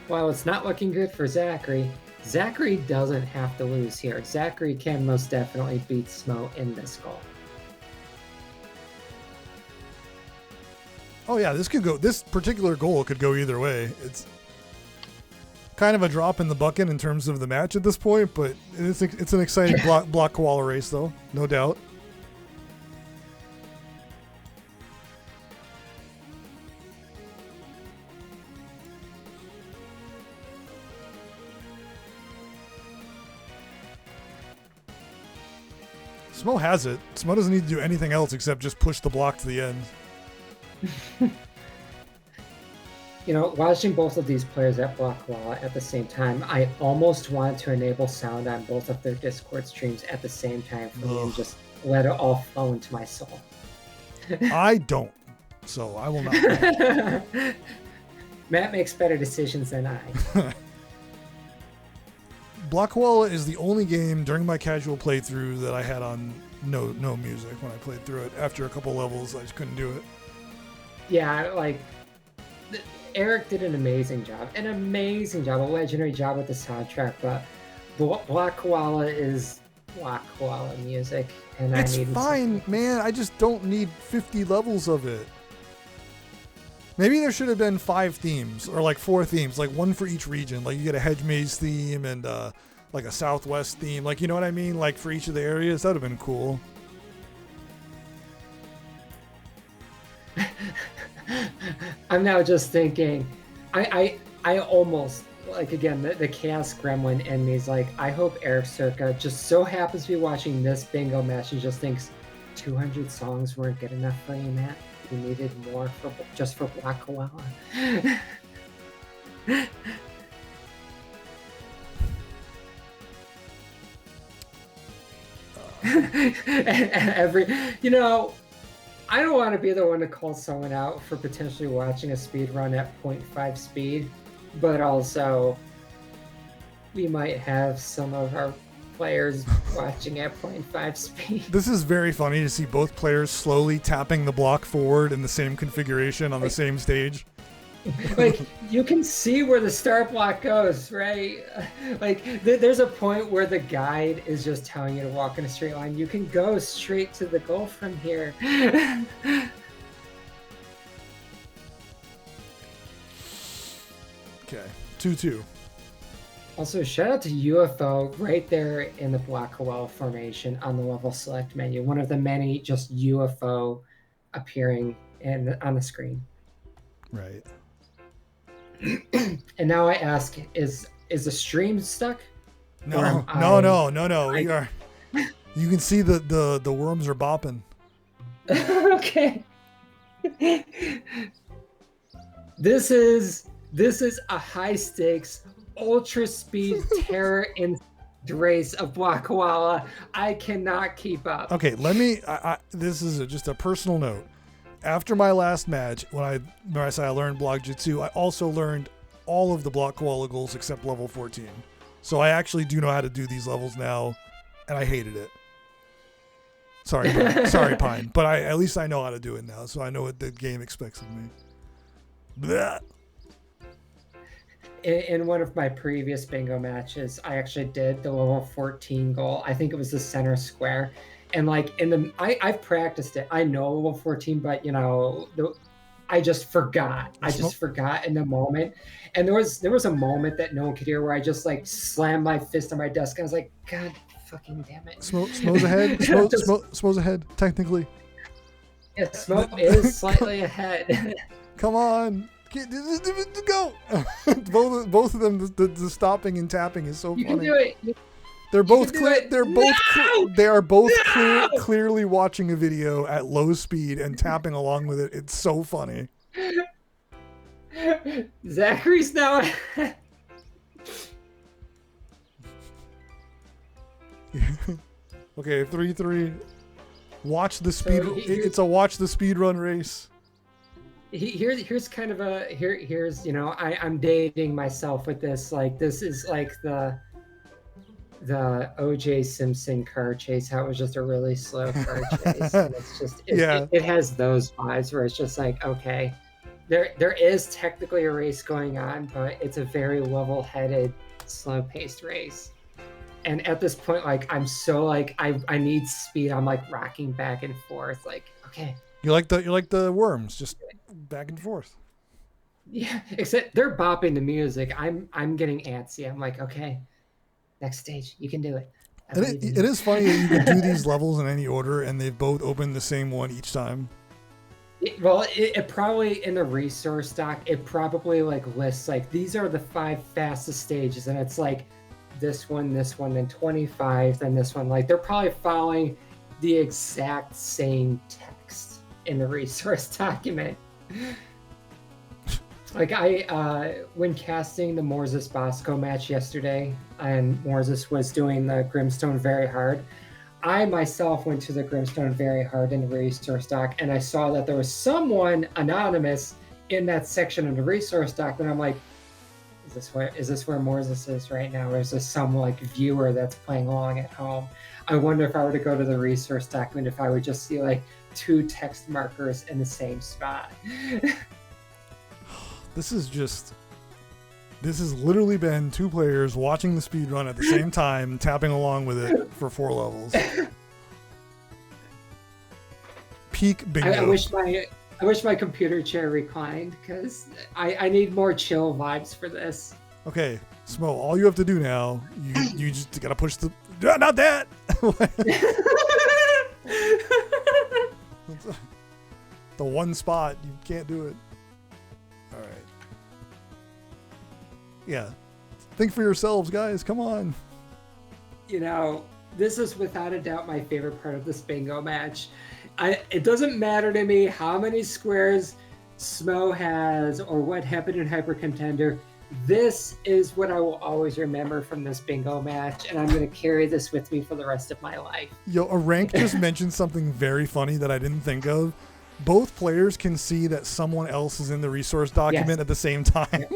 S2: while it's not looking good for Zachary, Zachary doesn't have to lose here. Zachary can most definitely beat Smo in this goal.
S1: Oh yeah, this particular goal could go either way. It's kind of a drop in the bucket in terms of the match at this point, but it's an exciting block koala race though, no doubt. Smo has it. Smo doesn't need to do anything else except just push the block to the end.
S2: Watching both of these players at Block Koala at the same time, I almost wanted to enable sound on both of their Discord streams at the same time for me and just let it all flow into my soul.
S1: I don't, so I will not.
S2: Matt makes better decisions than I.
S1: Black Koala is the only game during my casual playthrough that I had on no music when I played through it. After a couple levels, I just couldn't do it.
S2: Yeah, like Eric did an amazing job, a legendary job with the soundtrack. But Black Koala is Black Koala music, and
S1: it's fine, man. I just don't need 50 levels of it. Maybe there should have been 5 themes or like 4 themes, like one for each region. Like you get a hedge maze theme and like a southwest theme. Like, you know what I mean? Like for each of the areas, that would have been cool.
S2: I'm now just thinking, I almost, like, again, the Chaos Gremlin in me is like, I hope Eric Circa just so happens to be watching this bingo match and just thinks 200 songs weren't good enough for you, Matt. You needed more just for Black Koala. I don't want to be the one to call someone out for potentially watching a speed run at 0.5 speed, but also we might have some of our players watching at 0.5 speed.
S1: This is very funny to see both players slowly tapping the block forward in the same configuration on the same stage.
S2: Like, you can see where the start block goes, right? Like, there's a point where the guide is just telling you to walk in a straight line. You can go straight to the goal from here.
S1: Okay, 2-2.
S2: Also, shout out to UFO right there in the Black Koala formation on the level select menu. One of the many just UFO appearing on the screen.
S1: Right.
S2: And now I ask, is the stream stuck?
S1: No. We are. You can see the worms are bopping.
S2: Okay. This is a high stakes, ultra speed terror in race of Black Koala. I cannot keep up.
S1: Okay, let me. This is just a personal note. After my last match, when I said I learned Block Jitsu, I also learned all of the Block Koala goals except level 14. So I actually do know how to do these levels now, and I hated it. Sorry, Pine. But at least I know how to do it now, so I know what the game expects of me. Blah.
S2: In one of my previous bingo matches, I actually did the level 14 goal. I think it was the center square. And like I've practiced it. I know level 14, but I just forgot. I just forgot in the moment. And there was a moment that no one could hear where I just like slammed my fist on my desk and I was like, God fucking damn it.
S1: Smo's ahead. Smo's ahead, technically.
S2: Yeah, Smo is slightly ahead.
S1: Come on. Go. both of them, the stopping and tapping is so funny.
S2: You can do it.
S1: They are both clearly watching a video at low speed and tapping along with it. It's so funny.
S2: Zachary's now.
S1: Okay, 3-3. Watch the speed. It's a watch the speed run race.
S2: Here's kind of here's I'm dating myself with this. Like, this is like the O.J. Simpson car chase, how it was just a really slow car chase. And it's just, it has those vibes where it's just like, okay, there is technically a race going on, but it's a very level-headed, slow-paced race. And at this point, like, I'm so like, I need speed. I'm like rocking back and forth. Like, okay.
S1: You like the worms, just back and forth.
S2: Yeah, except they're bopping the music. I'm getting antsy. I'm like, okay. Next stage, you can do it.
S1: It is funny that you can do these levels in any order, and they've both opened the same one each time.
S2: It probably in the resource doc, it probably like lists like these are the 5 fastest stages, and it's like this one, then 25, then this one. Like they're probably following the exact same text in the resource document. Like when casting the Morzis Bosco match yesterday, and Morzis was doing the Grimstone Very Hard, I myself went to the Grimstone Very Hard in the resource doc, and I saw that there was someone anonymous in that section of the resource doc, and I'm like, Is this where Moses is right now, or is this some like viewer that's playing along at home? I wonder if I were to go to the resource document, if I would just see like 2 text markers in the same spot.
S1: This has literally been 2 players watching the speed run at the same time, tapping along with it for 4 levels. Peak bingo.
S2: I wish my computer chair reclined, because I need more chill vibes for this.
S1: Okay, Smo, all you have to do now, you just gotta push the... Not that! The one spot, you can't do it. Alright. Yeah. Think for yourselves, guys. Come on.
S2: You know, this is without a doubt my favorite part of this bingo match. It doesn't matter to me how many squares Smo has or what happened in Hyper Contender. This is what I will always remember from this bingo match, and I'm going to carry this with me for the rest of my life.
S1: Yo, a rank just mentioned something very funny that I didn't think of. Both players can see that someone else is in the resource document at the same time.
S2: Yep.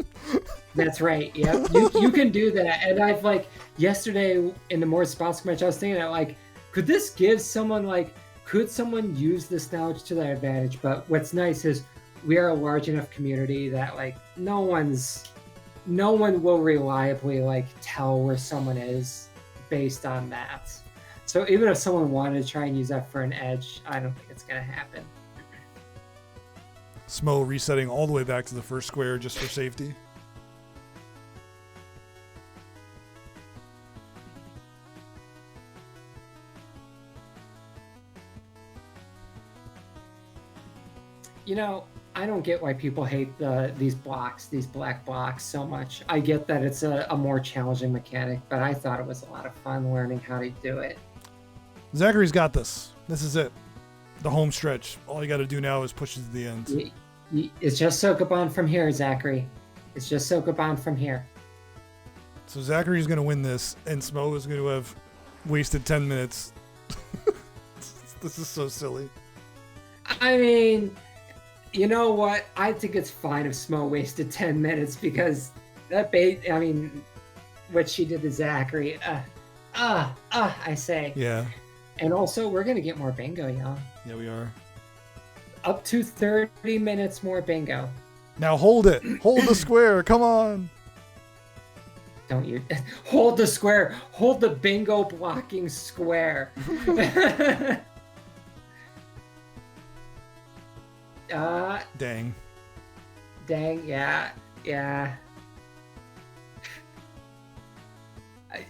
S2: That's right. Yeah, you can do that. And I've yesterday in the more spots match, I was thinking that could this give someone could someone use this knowledge to their advantage? But what's nice is we are a large enough community that no one will reliably tell where someone is based on that. So even if someone wanted to try and use that for an edge, I don't think it's going to happen.
S1: Smo resetting all the way back to the first square just for safety.
S2: You know, I don't get why people hate these black blocks so much. I get that it's a more challenging mechanic, but I thought it was a lot of fun learning how to do it.
S1: Zachary's got this. This is it. The home stretch. All you got to do now is push it to the end.
S2: It's just Sokoban from here, Zachary. It's just Sokoban from here.
S1: So Zachary's going to win this, and Smo is going to have wasted 10 minutes. This is so silly.
S2: I mean, you know what? I think it's fine if Smo wasted 10 minutes, because that what she did to Zachary, I say.
S1: Yeah.
S2: And also, we're going to get more bingo, y'all.
S1: Yeah, we are.
S2: Up to 30 minutes more bingo.
S1: Now hold it. Hold the square. Come on.
S2: Don't you? Hold the square. Hold the bingo blocking square.
S1: Dang.
S2: Yeah.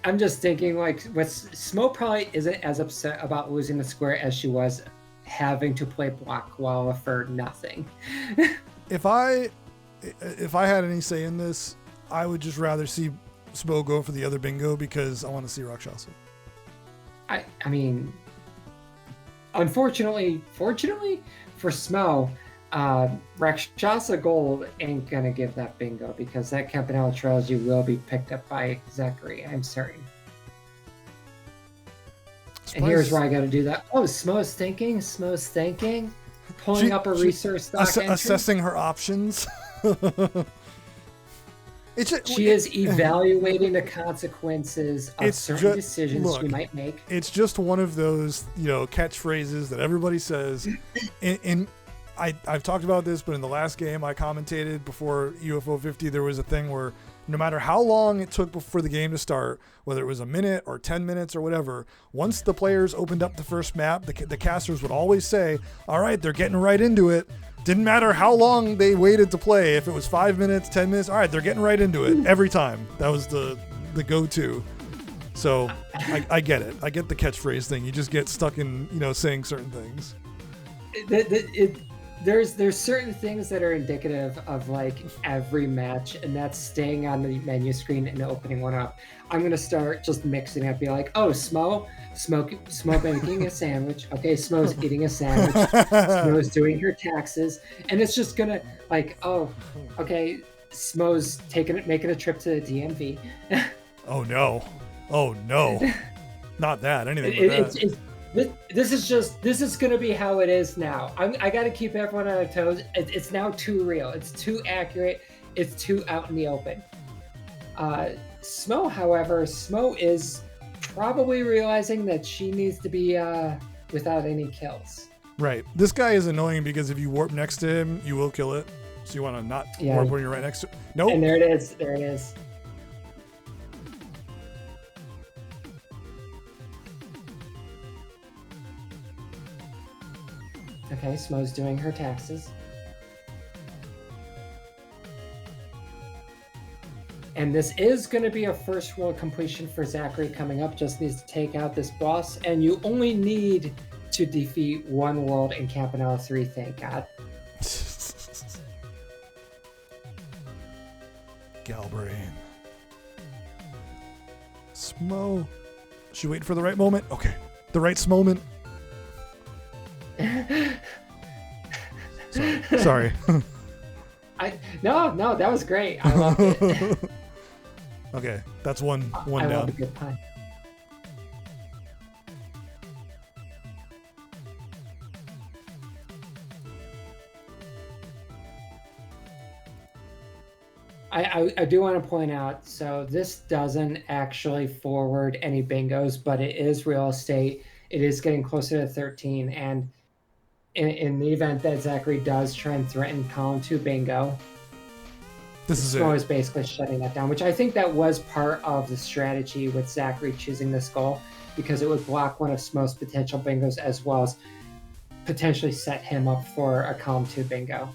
S2: I'm just thinking, Smo probably isn't as upset about losing the square as she was having to play block koala for nothing.
S1: If I had any say in this, I would just rather see Smo go for the other bingo, because I want to see Rakshasa.
S2: I mean, fortunately for Smo, Rakshasa Gold ain't gonna give that bingo, because that Campanella trilogy will be picked up by Zachary, I'm certain. And here's where I gotta do that. Oh, Smo's thinking. Pulling up a resource doc entry.
S1: Assessing her options.
S2: She is evaluating the consequences of certain decisions she might make.
S1: It's just one of those, catchphrases that everybody says. I've talked about this, but in the last game I commentated before UFO 50, there was a thing where no matter how long it took for the game to start, whether it was a minute or 10 minutes or whatever, once the players opened up the first map, the casters would always say, all right, they're getting right into it. Didn't matter how long they waited to play. If it was 5 minutes, 10 minutes, all right, they're getting right into it every time. That was the go-to. So I get it. I get the catchphrase thing. You just get stuck in, saying certain things.
S2: There's certain things that are indicative of every match, and that's staying on the menu screen and opening one up. I'm gonna start just mixing up, be like, oh, Smo making a sandwich. Okay, Smo's eating a sandwich. Smo's doing her taxes, and it's just gonna oh, okay, Smo's making a trip to the DMV.
S1: Oh no, not that. Anything but that.
S2: This is gonna be how it is now. I gotta keep everyone on their toes. It's now too real. It's too accurate. It's too out in the open. Smo, however, Smo is probably realizing that she needs to be without any kills.
S1: Right. This guy is annoying because if you warp next to him, you will kill it. So you want to not warp when you're right next to it. Nope.
S2: And there it is. There it is. Okay, Smo's doing her taxes. And this is going to be a first world completion for Zachary coming up. Just needs to take out this boss. And you only need to defeat one world in Campanella 3, thank God.
S1: Galbrain. Smo. She waiting for the right moment? Okay. The right moment. Sorry.
S2: No, that was great. I loved it.
S1: Okay, that's one
S2: I
S1: down.
S2: love a good pun. I do want to point out, so this doesn't actually forward any bingos, but it is real estate. It is getting closer to 13, and in the event that Zachary does try and threaten column 2 bingo, Smo is basically shutting that down, which I think that was part of the strategy with Zachary choosing this goal, because it would block one of Smo's potential bingos as well as potentially set him up for a column 2 bingo.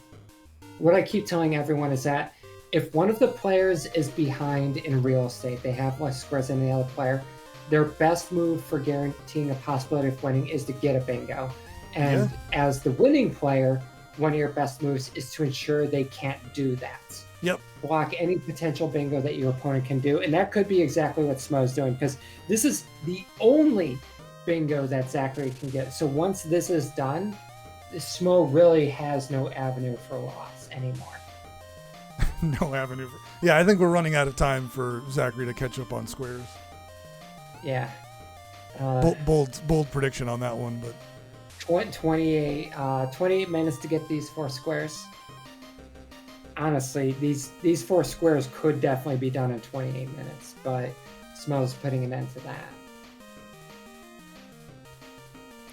S2: What I keep telling everyone is that if one of the players is behind in real estate, they have less squares than the other player, their best move for guaranteeing a possibility of winning is to get a bingo. And as the winning player, one of your best moves is to ensure they can't do that.
S1: Yep.
S2: Block any potential bingo that your opponent can do. And that could be exactly what Smo's doing, because this is the only bingo that Zachary can get. So once this is done, Smo really has no avenue for loss anymore.
S1: No avenue for... Yeah, I think we're running out of time for Zachary to catch up on squares.
S2: Yeah.
S1: Bold prediction on that one, but...
S2: 28 minutes to get these 4 squares. Honestly, these 4 squares could definitely be done in 28 minutes, but Smo's putting an end to that.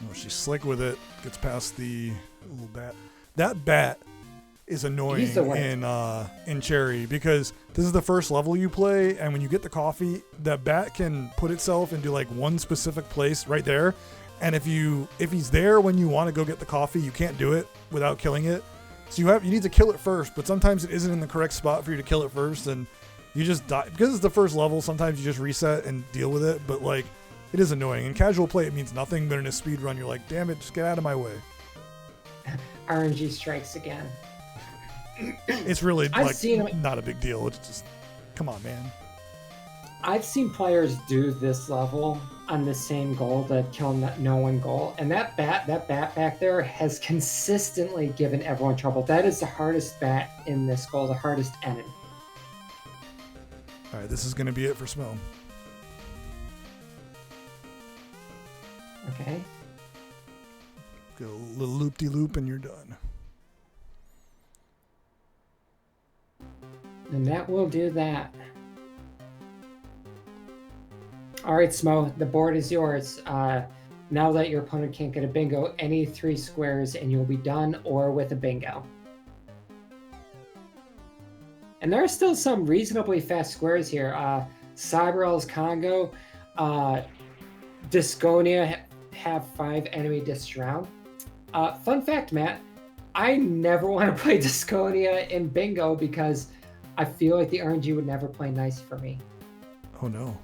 S1: Oh, she's slick with it. Gets past the little bat. That bat is annoying in Cherry, because this is the first level you play, and when you get the coffee, that bat can put itself into like one specific place right there. And if he's there when you want to go get the coffee, you can't do it without killing it. So you need to kill it first, but sometimes it isn't in the correct spot for you to kill it first, and you just die. Because it's the first level, sometimes you just reset and deal with it, but like, it is annoying. In casual play, it means nothing, but in a speed run, you're like, damn it, just get out of my way.
S2: RNG strikes again.
S1: It's really not a big deal. It's just, come on, man.
S2: I've seen players do this level on the same goal, the kill no one goal, and that bat back there has consistently given everyone trouble. That is the hardest bat in this goal, the hardest enemy.
S1: All right, this is going to be it for Smo.
S2: Okay.
S1: Go a little loop-de-loop and you're done.
S2: And that will do that. All right, Smo, the board is yours. Now that your opponent can't get a bingo, any 3 squares and you'll be done, or with a bingo. And there are still some reasonably fast squares here. Cyberel's Congo, Disconia have 5 enemy discs round. Fun fact, Matt, I never want to play Disconia in bingo because I feel like the RNG would never play nice for me.
S1: Oh no.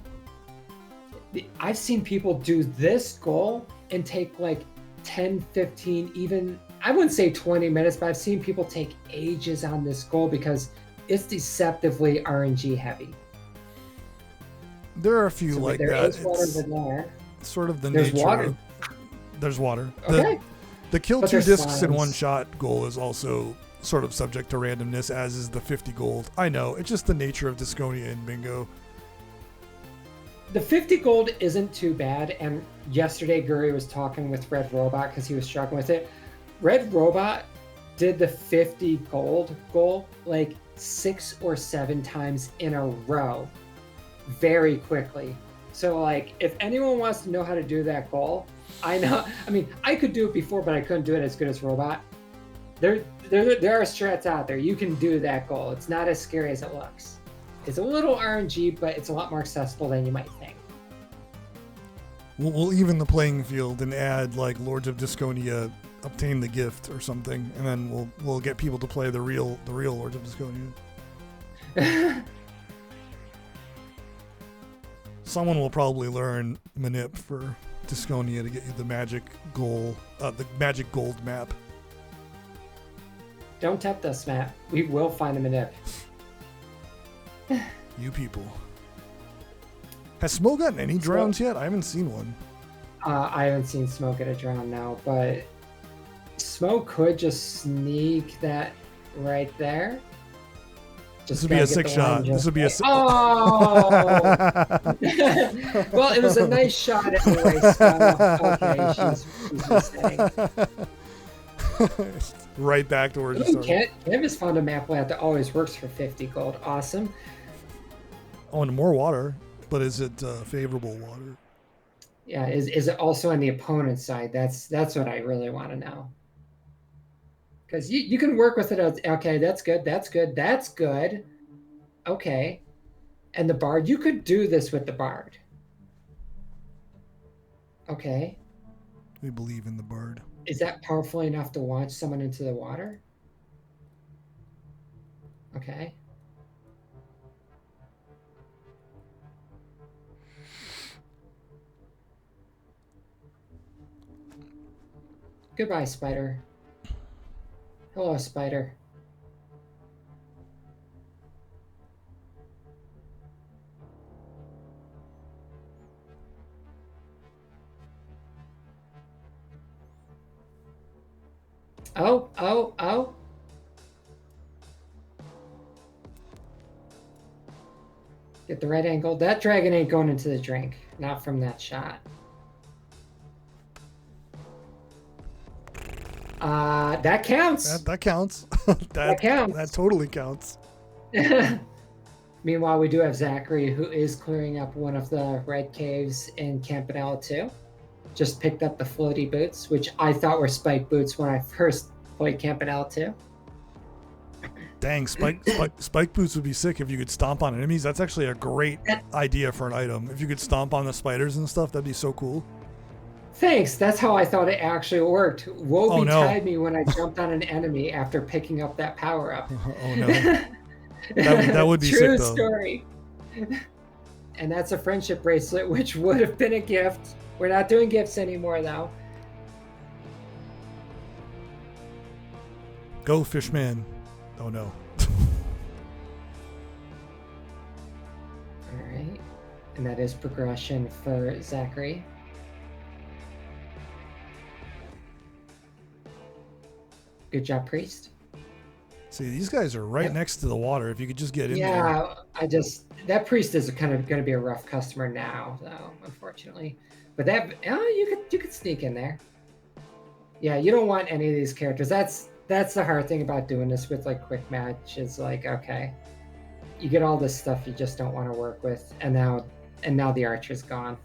S2: I've seen people do this goal and take like 10, 15, even, I wouldn't say 20 minutes, but I've seen people take ages on this goal because it's deceptively RNG heavy.
S1: There are a few like
S2: there
S1: that.
S2: Is water there.
S1: Sort of the
S2: There's
S1: nature.
S2: Water.
S1: There's water.
S2: Okay.
S1: The kill 2 discs in one shot goal is also sort of subject to randomness, as is the 50 gold. I know, it's just the nature of Disconia and bingo.
S2: The 50 gold isn't too bad, and yesterday Guri was talking with Red Robot because he was struggling with it. Red Robot did the 50 gold goal like 6 or 7 times in a row very quickly. So like if anyone wants to know how to do that goal, I mean I could do it before, but I couldn't do it as good as Robot. There are strats out there. You can do that goal. It's not as scary as it looks. It's a little RNG, but it's a lot more accessible than you might think.
S1: We'll even the playing field and add like Lords of Disconia, obtain the gift or something, and then we'll get people to play the real Lords of Disconia. Someone will probably learn Manip for Disconia to get you the magic gold map.
S2: Don't tempt us, Matt. We will find a Manip.
S1: You people. Has Smo gotten any drowns yet? I haven't seen one.
S2: I haven't seen Smo get a drown now, but Smo could just sneak that right there.
S1: This would be a 6 shot. This would be a.
S2: Oh! Well, it was a nice shot anyway, so okay, she's mistake.
S1: Right back to where it started.
S2: Canvas found a map that always works for 50 gold. Awesome.
S1: Oh, and more water. But is it favorable water?
S2: Yeah, is it also on the opponent's side? That's what I really want to know. Because you can work with it as, okay, that's good, that's good, that's good. Okay. And the Bard, you could do this with the Bard. Okay.
S1: We believe in the Bard.
S2: Is that powerful enough to launch someone into the water? Okay. Goodbye, Spider. Hello, Spider. Oh. Get the right angle. That dragon ain't going into the drink. Not from that shot. That counts.
S1: That counts.
S2: That counts.
S1: That totally counts.
S2: Meanwhile, we do have Zachary, who is clearing up one of the red caves in Campanella 2. Just picked up the floaty boots, which I thought were spike boots when I first played Campanella 2.
S1: Dang, spike boots would be sick if you could stomp on enemies. That's actually a great idea for an item. If you could stomp on the spiders and stuff, that'd be so cool.
S2: Thanks. That's how I thought it actually worked. Woby tied me when I jumped on an enemy after picking up that power up.
S1: Oh no. That would be
S2: True
S1: sick though.
S2: Story. And that's a friendship bracelet, which would have been a gift. We're not doing gifts anymore though.
S1: Go Fishman. Oh no.
S2: Alright. And that is progression for Zachary. Good job, Priest.
S1: See, these guys are right next to the water. If you could just get in there.
S2: Yeah, that Priest is kind of going to be a rough customer now, though, unfortunately. But you could sneak in there. Yeah, you don't want any of these characters. That's the hard thing about doing this with like quick match is like, okay, you get all this stuff you just don't want to work with, and now the archer's gone.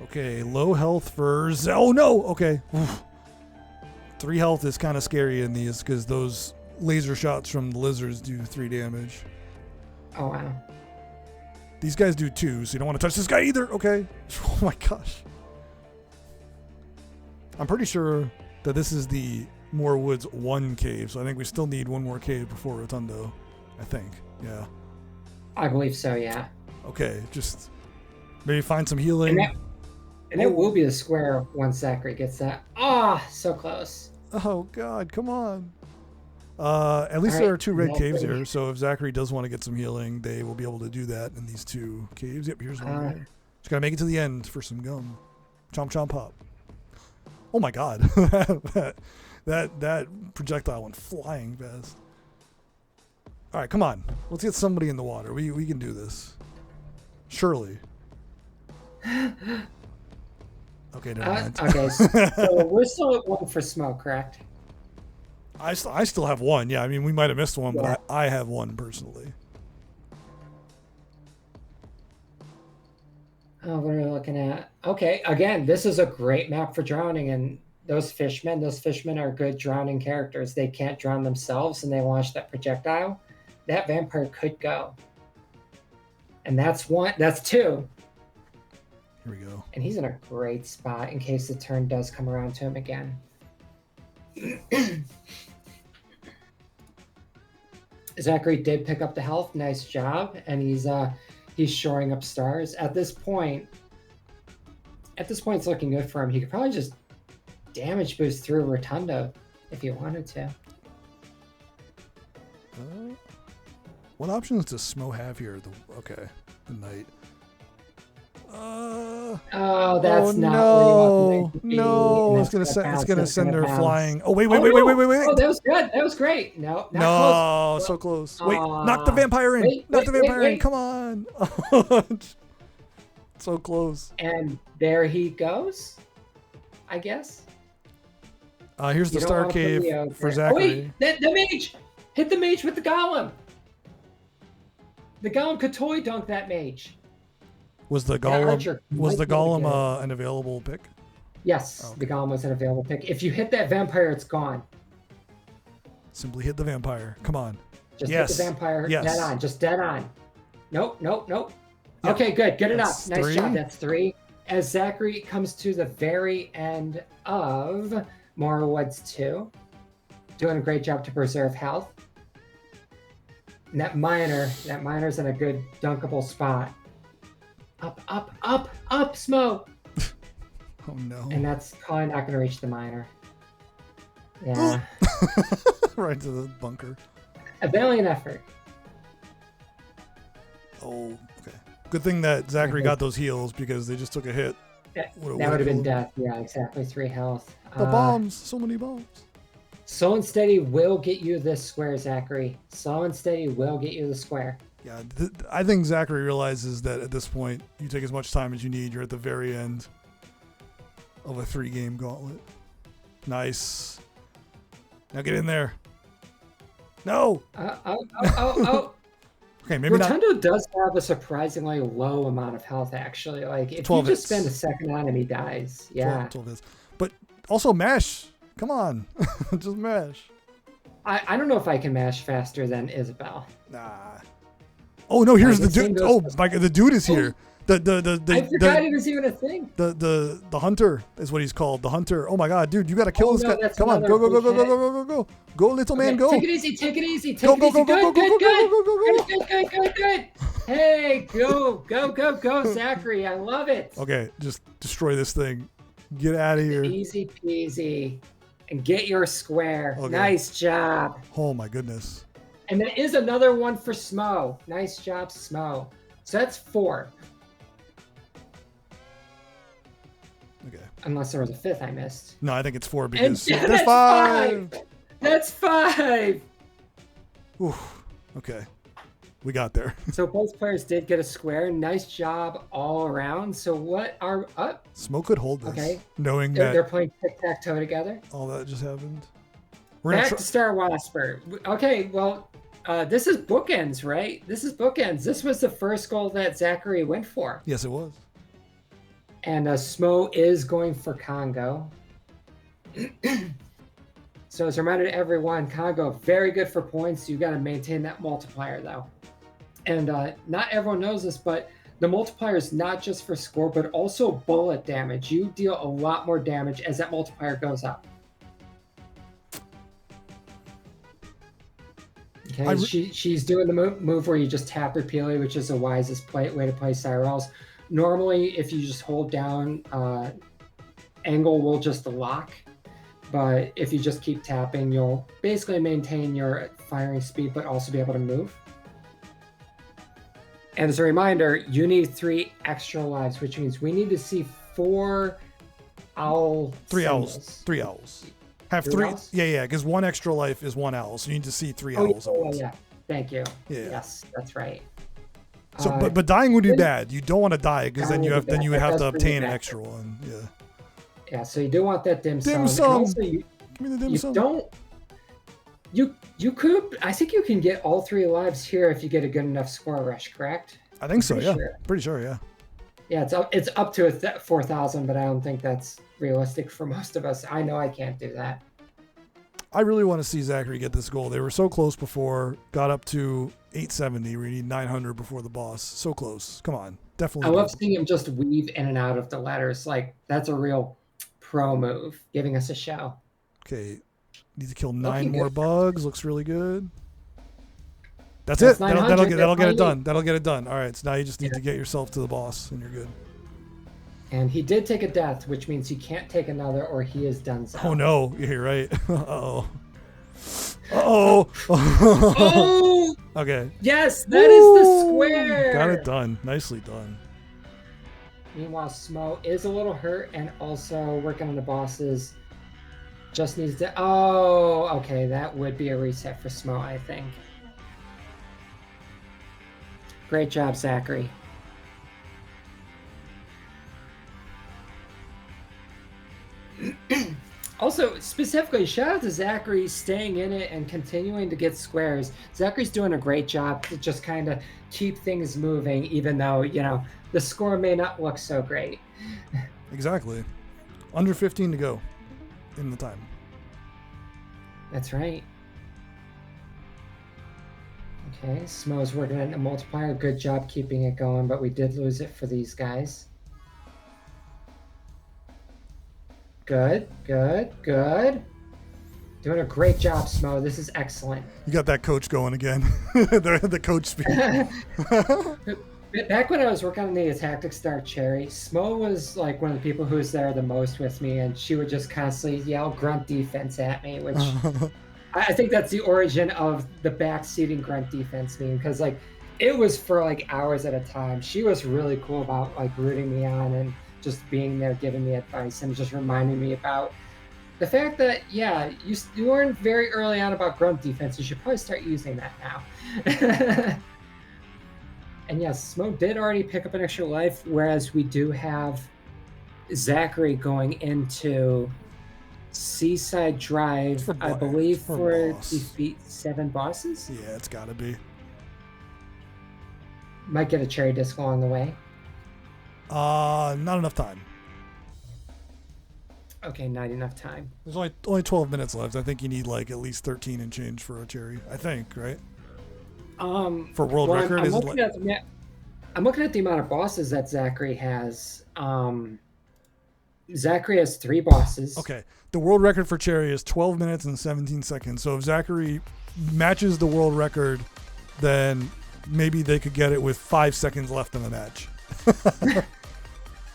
S1: Okay, low health for oh no. Okay. Oof. 3 health is kind of scary in these because those laser shots from the lizards do 3 damage.
S2: Oh, wow.
S1: These guys do 2, so you don't want to touch this guy either. Okay. Oh my gosh. I'm pretty sure that this is the Moor Woods 1 cave, so I think we still need 1 more cave before Rotundo. I think. Yeah.
S2: I believe so, yeah.
S1: Okay, just maybe find some healing.
S2: And it will be a square once Zachary gets that. So close.
S1: Oh God, come on. At least there are 2 red caves here, so if Zachary does want to get some healing, they will be able to do that in these 2 caves. Yep, here's one right here. Just gotta make it to the end for some gum. Chomp chomp pop. Oh my God. that projectile went flying fast. Alright, come on. Let's get somebody in the water. We can do this. Surely. Okay, never mind.
S2: Okay, so we're still at 1 for smoke, correct?
S1: I still have one. Yeah, I mean, we might have missed one,
S2: Yeah.
S1: but I have one personally.
S2: Oh, what are we looking at? Okay, again, this is a great map for drowning, and those fishmen are good drowning characters. They can't drown themselves, and they launch that projectile. That vampire could go. And that's one. That's two.
S1: Here we go.
S2: And he's in a great spot in case the turn does come around to him again. Zachary did pick up the health. Nice job. And he's shoring up stars. At this point, it's looking good for him. He could probably just damage boost through Rotundo if he wanted to.
S1: What options does Smo have here? The knight.
S2: Oh, that's not
S1: no,
S2: where you want the knight to be.
S1: no!
S2: And
S1: It's gonna send her
S2: bounce.
S1: flying. Oh wait!
S2: Oh, that was good. That was great. No, not
S1: No,
S2: close.
S1: so close. Wait, knock the vampire in. Knock the vampire in. Come on. So close.
S2: And there he goes, I guess.
S1: Here's the
S2: You don't
S1: star
S2: wanna put
S1: cave
S2: me out
S1: for
S2: there. Oh,
S1: Zachary.
S2: wait, the mage! Hit the mage with the golem! The golem could toy dunk that mage.
S1: Was the
S2: archer
S1: golem
S2: might be able
S1: an available pick?
S2: Yes,
S1: Oh, okay.
S2: the golem was an available pick. If you hit that vampire, it's gone.
S1: Simply hit the vampire. Come on.
S2: Just
S1: Yes.
S2: hit the vampire
S1: Yes.
S2: dead on. Just dead on. Nope.
S1: Yep.
S2: Okay, good. Good
S1: That's
S2: enough. Nice
S1: 3.
S2: job. That's 3. As Zachary comes to the very end of Morrowoods 2, doing a great job to preserve health. And that miner's in a good dunkable spot. Up, Smo!
S1: Oh no.
S2: And that's probably not going to reach the miner. Yeah.
S1: Right to the bunker.
S2: A valiant effort.
S1: Oh, okay. Good thing that Zachary got those heals because they just took a hit.
S2: That
S1: Would've
S2: would have been
S1: killed him.
S2: death. Yeah, exactly. 3 health.
S1: The bombs. So many bombs.
S2: Slow and steady will get you this square, Zachary. Slow and steady will get you the square.
S1: Yeah, I think Zachary realizes that at this point, you take as much time as you need. You're at the very end of a 3-game gauntlet. Nice. Now get in there. No.
S2: Oh.
S1: Okay, maybe not.
S2: Rotundo does have a surprisingly low amount of health, actually. Like, if
S1: 12
S2: you just
S1: hits.
S2: spend a second on him, he dies. Yeah.
S1: 12 is. But also mash. Come on. Just mash.
S2: I don't know if I can mash faster than Isabel.
S1: Nah. Oh no, here's the
S2: the same
S1: dude.
S2: goes
S1: Oh
S2: for-
S1: my god, the dude is here.
S2: I forgot it was even a thing.
S1: The hunter is what he's called. The hunter. Oh my god, dude, you gotta kill this
S2: no,
S1: guy.
S2: that's
S1: Come on,
S2: another
S1: go,
S2: big hit.
S1: go. Go, little man,
S2: Okay,
S1: go.
S2: Take it easy, take it easy, take
S1: Go,
S2: it
S1: go,
S2: easy.
S1: go, go, go,
S2: Good. Hey, go, Zachary. I love it.
S1: Okay, just destroy this thing. Get out of here.
S2: Easy peasy. And get your square.
S1: Okay.
S2: Nice job.
S1: Oh my goodness.
S2: And there is another one for Smo. Nice job, Smo. So that's 4.
S1: Okay.
S2: Unless there was a 5th I missed.
S1: No, I think it's 4
S2: And
S1: because
S2: that's
S1: there's 5.
S2: That's 5.
S1: Oof. Okay. We got there.
S2: So both players did get a square. Nice job all around. So what are up?
S1: Smoke could hold this.
S2: Okay.
S1: Knowing
S2: They're
S1: that
S2: playing tic-tac-toe together.
S1: all that just happened. We're gonna
S2: Back to Star Wasper. Okay, well, this is bookends, right? This is bookends. This was the first goal that Zachary went for.
S1: Yes, it was.
S2: And Smo is going for Congo. So as a reminder to everyone, Congo, very good for points. You got to maintain that multiplier, though. And not everyone knows this, but the multiplier is not just for score, but also bullet damage. You deal a lot more damage as that multiplier goes up. Okay, she's doing the move where you just tap repeatedly, which is the wisest way to play Cyrils. Normally, if you just hold down, angle will just lock. But if you just keep tapping, you'll basically maintain your firing speed, but also be able to move. And as a reminder, you need 3 extra lives, which means we need to see 4 owl
S1: 3
S2: symbols.
S1: owls. 3 owls. Have
S2: 3
S1: 3.
S2: owls?
S1: Yeah, because 1 extra life is 1 owl, so you need to see 3 owls. At once.
S2: Yeah. Thank you.
S1: Yeah.
S2: Yes, that's right.
S1: So, but dying would be
S2: then-
S1: bad. You don't want to die because then
S2: Dying
S1: you
S2: would
S1: have
S2: be
S1: then
S2: bad.
S1: you would
S2: That
S1: have to
S2: does bring you
S1: obtain an
S2: back.
S1: extra one. Yeah.
S2: Yeah, so you do want that dim sum.
S1: Dim
S2: And
S1: sum.
S2: also,
S1: Give me the dim
S2: you
S1: sum.
S2: don't. You could. I think you can get all 3 lives here if you get a good enough score rush. Correct?
S1: I think so. Yeah.
S2: Sure.
S1: Pretty sure. Yeah.
S2: Yeah, it's up to 4,000, but I don't think that's realistic for most of us. I know I can't do that.
S1: I really want to see Zachary get this goal. They were so close before. Got up to 870. We need 900 before the boss. So close. Come on. Definitely.
S2: I love seeing him just weave in and out of the letters. Like, that's a real pro move, giving us a show.
S1: Okay. Need to kill 9
S2: Looking
S1: more
S2: good.
S1: bugs. Looks really good. That's
S2: That's
S1: it. That'll
S2: 900.
S1: get
S2: That's
S1: it
S2: all
S1: done. That'll get it done. All right. So now you just need
S2: Yeah.
S1: to get yourself to the boss, and you're good.
S2: And he did take a death, which means he can't take another, or he is done so.
S1: Oh no, you're right. Uh-oh. Uh-oh.
S2: Oh!
S1: Okay.
S2: Yes, that is the square!
S1: Got it done. Nicely done.
S2: Meanwhile, Smo is a little hurt and also working on the bosses. Just needs to... Oh, okay, that would be a reset for Smo, I think. Great job, Zachary. Also, specifically, shout out to Zachary staying in it and continuing to get squares. Zachary's doing a great job to just kind of keep things moving, even though, you know, the score may not look so great.
S1: Exactly. Under 15 to go in the time.
S2: That's right. Okay, Smo's working on a multiplier. Good job keeping it going, but we did lose it for these guys. Good, good, good. Doing a great job, Smo. This is excellent.
S1: You got that coach going again. the coach speed.
S2: Back when I was working on the Tactics Star Cherry, Smo was like one of the people who was there the most with me, and she would just constantly yell grunt defense at me, which I think that's the origin of the backseating grunt defense meme, because like it was for like hours at a time. She was really cool about like rooting me on and just being there, giving me advice, and just reminding me about the fact that, yeah, you learned very early on about grunt defense. You should probably start using that now. And yes, Smo did already pick up an extra life, whereas we do have Zachary going into Seaside Drive, I believe, for defeat 7 bosses.
S1: Yeah, it's gotta be.
S2: Might get a cherry disc along the way.
S1: Not enough time.
S2: Okay, not enough time.
S1: There's only 12 minutes left. I think you need like at least 13 and change for a cherry. I think, right? For world record,
S2: I'm looking at the amount of bosses that Zachary has. Zachary has 3 bosses.
S1: Okay. The world record for cherry is 12 minutes and 17 seconds. So if Zachary matches the world record, then maybe they could get it with 5 seconds left in the match.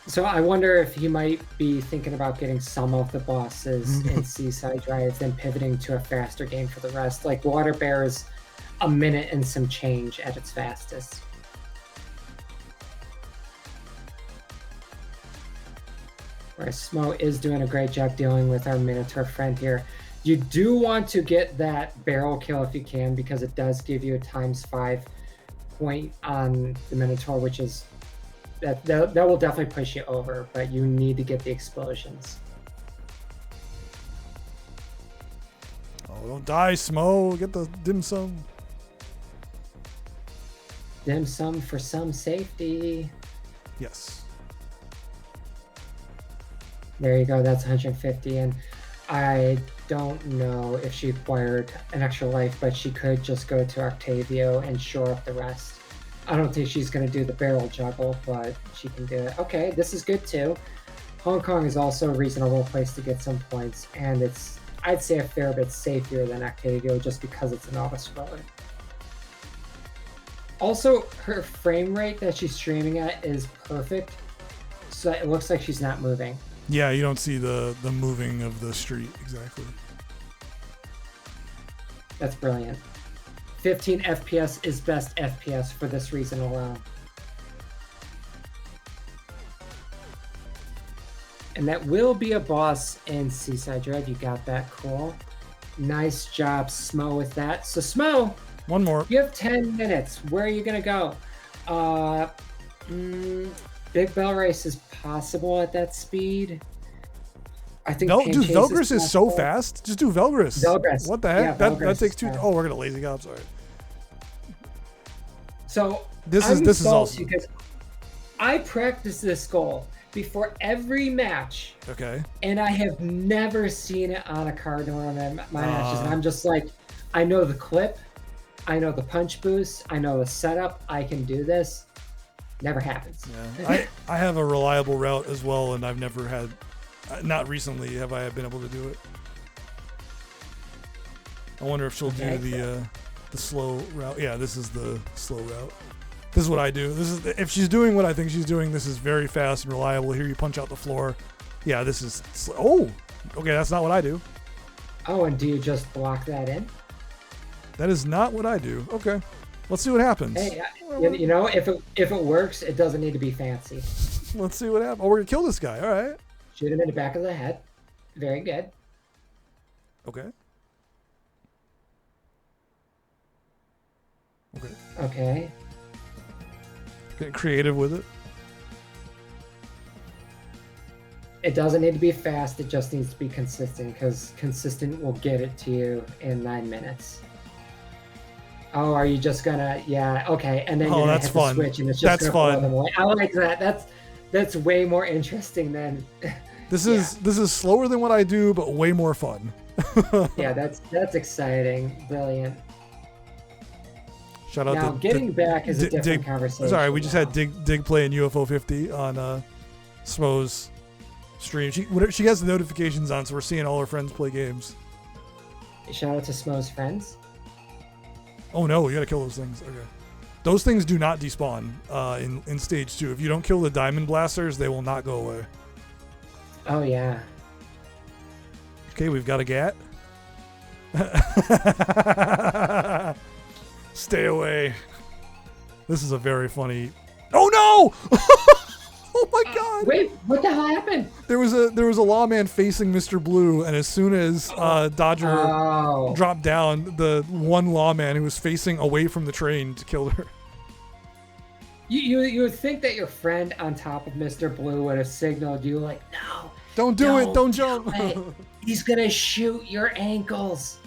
S2: So I wonder if he might be thinking about getting some of the bosses in Seaside Drive, then pivoting to a faster game for the rest. Like Water Bear is a minute and some change at its fastest. Whereas Smo is doing a great job dealing with our Minotaur friend here. You do want to get that barrel kill if you can, because it does give you a ×5 point on the Minotaur, which is that will definitely push you over, but you need to get the explosions.
S1: Oh, don't die, Smo. Get the dim sum.
S2: Dim sum for some safety.
S1: Yes.
S2: There you go. That's 150. And I don't know if she acquired an extra life, but she could just go to Octavio and shore up the rest. I don't think she's going to do the barrel juggle, but she can do it. Okay, this is good too. Hong Kong is also a reasonable place to get some points, and it's, I'd say, a fair bit safer than Octavio just because it's an auto-scroller. Also, her frame rate that she's streaming at is perfect, so it looks like she's not moving.
S1: Yeah, you don't see the moving of the street exactly.
S2: That's brilliant. 15 FPS is best FPS for this reason alone. And that will be a boss in Seaside Drive. You got that. Cool. Nice job, Smo, with that. So, Smo,
S1: one more.
S2: You have 10 minutes. Where are you going to go? Big Bell Race is possible at that speed. I think
S1: Dude,
S2: Pain
S1: Velgrus
S2: Chase
S1: is so
S2: possible.
S1: fast. Just do Velgrus.
S2: Velgrus.
S1: What the heck?
S2: Yeah,
S1: that
S2: Velgrus
S1: takes
S2: is
S1: two.
S2: fast.
S1: Oh, we're gonna lazy go. I'm sorry.
S2: So
S1: This
S2: I'm
S1: is
S2: salty
S1: awesome.
S2: because I practice this goal before every match,
S1: Okay.
S2: and I have never seen it on a card in one of my matches. And I'm just like, I know the clip, I know the punch boost, I know the setup. I can do this. Never happens.
S1: Yeah. I have a reliable route as well, and I've never had. Not recently have I been able to do it. I wonder if she'll do the slow route. Yeah, this is the slow route. This is what I do. This is if she's doing what I think she's doing. This is very fast and reliable. Here you punch out the floor. Yeah, this is. Oh, okay. That's not what I do.
S2: Oh, and do you just block that in?
S1: That is not what I do. Okay, let's see what happens.
S2: Hey, you know, if it works, it doesn't need to be fancy.
S1: Let's see what happens. Oh, we're gonna kill this guy. All right.
S2: Shoot him in the back of the head. Very good.
S1: Okay. Okay.
S2: Okay.
S1: Get creative with it.
S2: It doesn't need to be fast. It just needs to be consistent, because consistent will get it to you in 9 minutes. Oh, are you just gonna? Yeah. Okay. And then you're gonna
S1: that's
S2: hit
S1: fun.
S2: the switch, and it's just
S1: That's
S2: gonna blow
S1: fun.
S2: them away. I like that. That's way more interesting than.
S1: This is slower than what I do, but way more fun.
S2: Yeah, that's exciting. Brilliant.
S1: Shout out
S2: Now,
S1: to
S2: getting back is a different conversation.
S1: Sorry, we just
S2: now.
S1: had Dig playing UFO 50 on Smo's stream. She has the notifications on, so we're seeing all her friends play games.
S2: Shout out to Smo's friends.
S1: Oh no, you gotta kill those things. Okay. Those things do not despawn in stage 2. If you don't kill the diamond blasters, they will not go away.
S2: Oh yeah.
S1: Okay, we've got a gat. Stay away. This is a very funny. Oh no! Oh my god!
S2: Wait, what the hell happened?
S1: There was a lawman facing Mr. Blue, and as soon as Dodger dropped down, the one lawman who was facing away from the train killed her.
S2: You would think that your friend on top of Mr. Blue would have signaled you like, no,
S1: don't do it, don't jump.
S2: He's gonna shoot your ankles.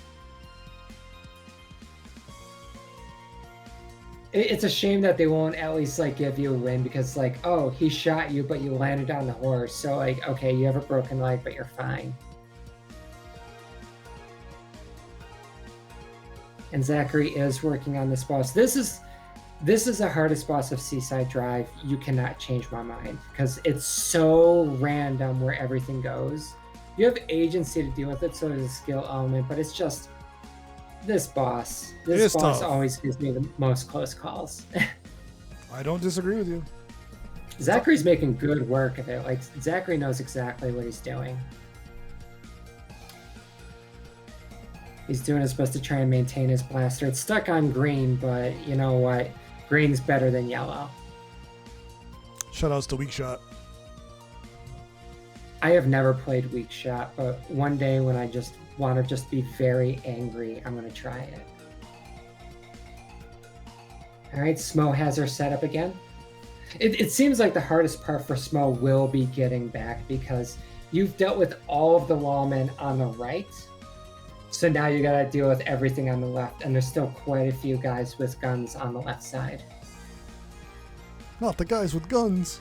S2: It's a shame that they won't at least like give you a win, because like, oh, he shot you, but you landed on the horse. So like, okay, you have a broken leg, but you're fine. And Zachary is working on this boss. This is the hardest boss of Seaside Drive. You cannot change my mind, because it's so random where everything goes. You have agency to deal with it, so there's a skill element, but it's just this boss. This boss
S1: tough.
S2: always gives me the most close calls.
S1: I don't disagree with you.
S2: Zachary's making good work of it. Like, Zachary knows exactly what he's doing. He's doing his best to try and maintain his blaster. It's stuck on green, but you know what? Green's better than yellow.
S1: Shoutouts to Weak Shot.
S2: I have never played Weak Shot, but one day when I just want to just be very angry, I'm going to try it. All right, Smo has her set up again. It seems like the hardest part for Smo will be getting back, because you've dealt with all of the lawmen on the right. So now you got to deal with everything on the left, and there's still quite a few guys with guns on the left side.
S1: Not the guys with guns.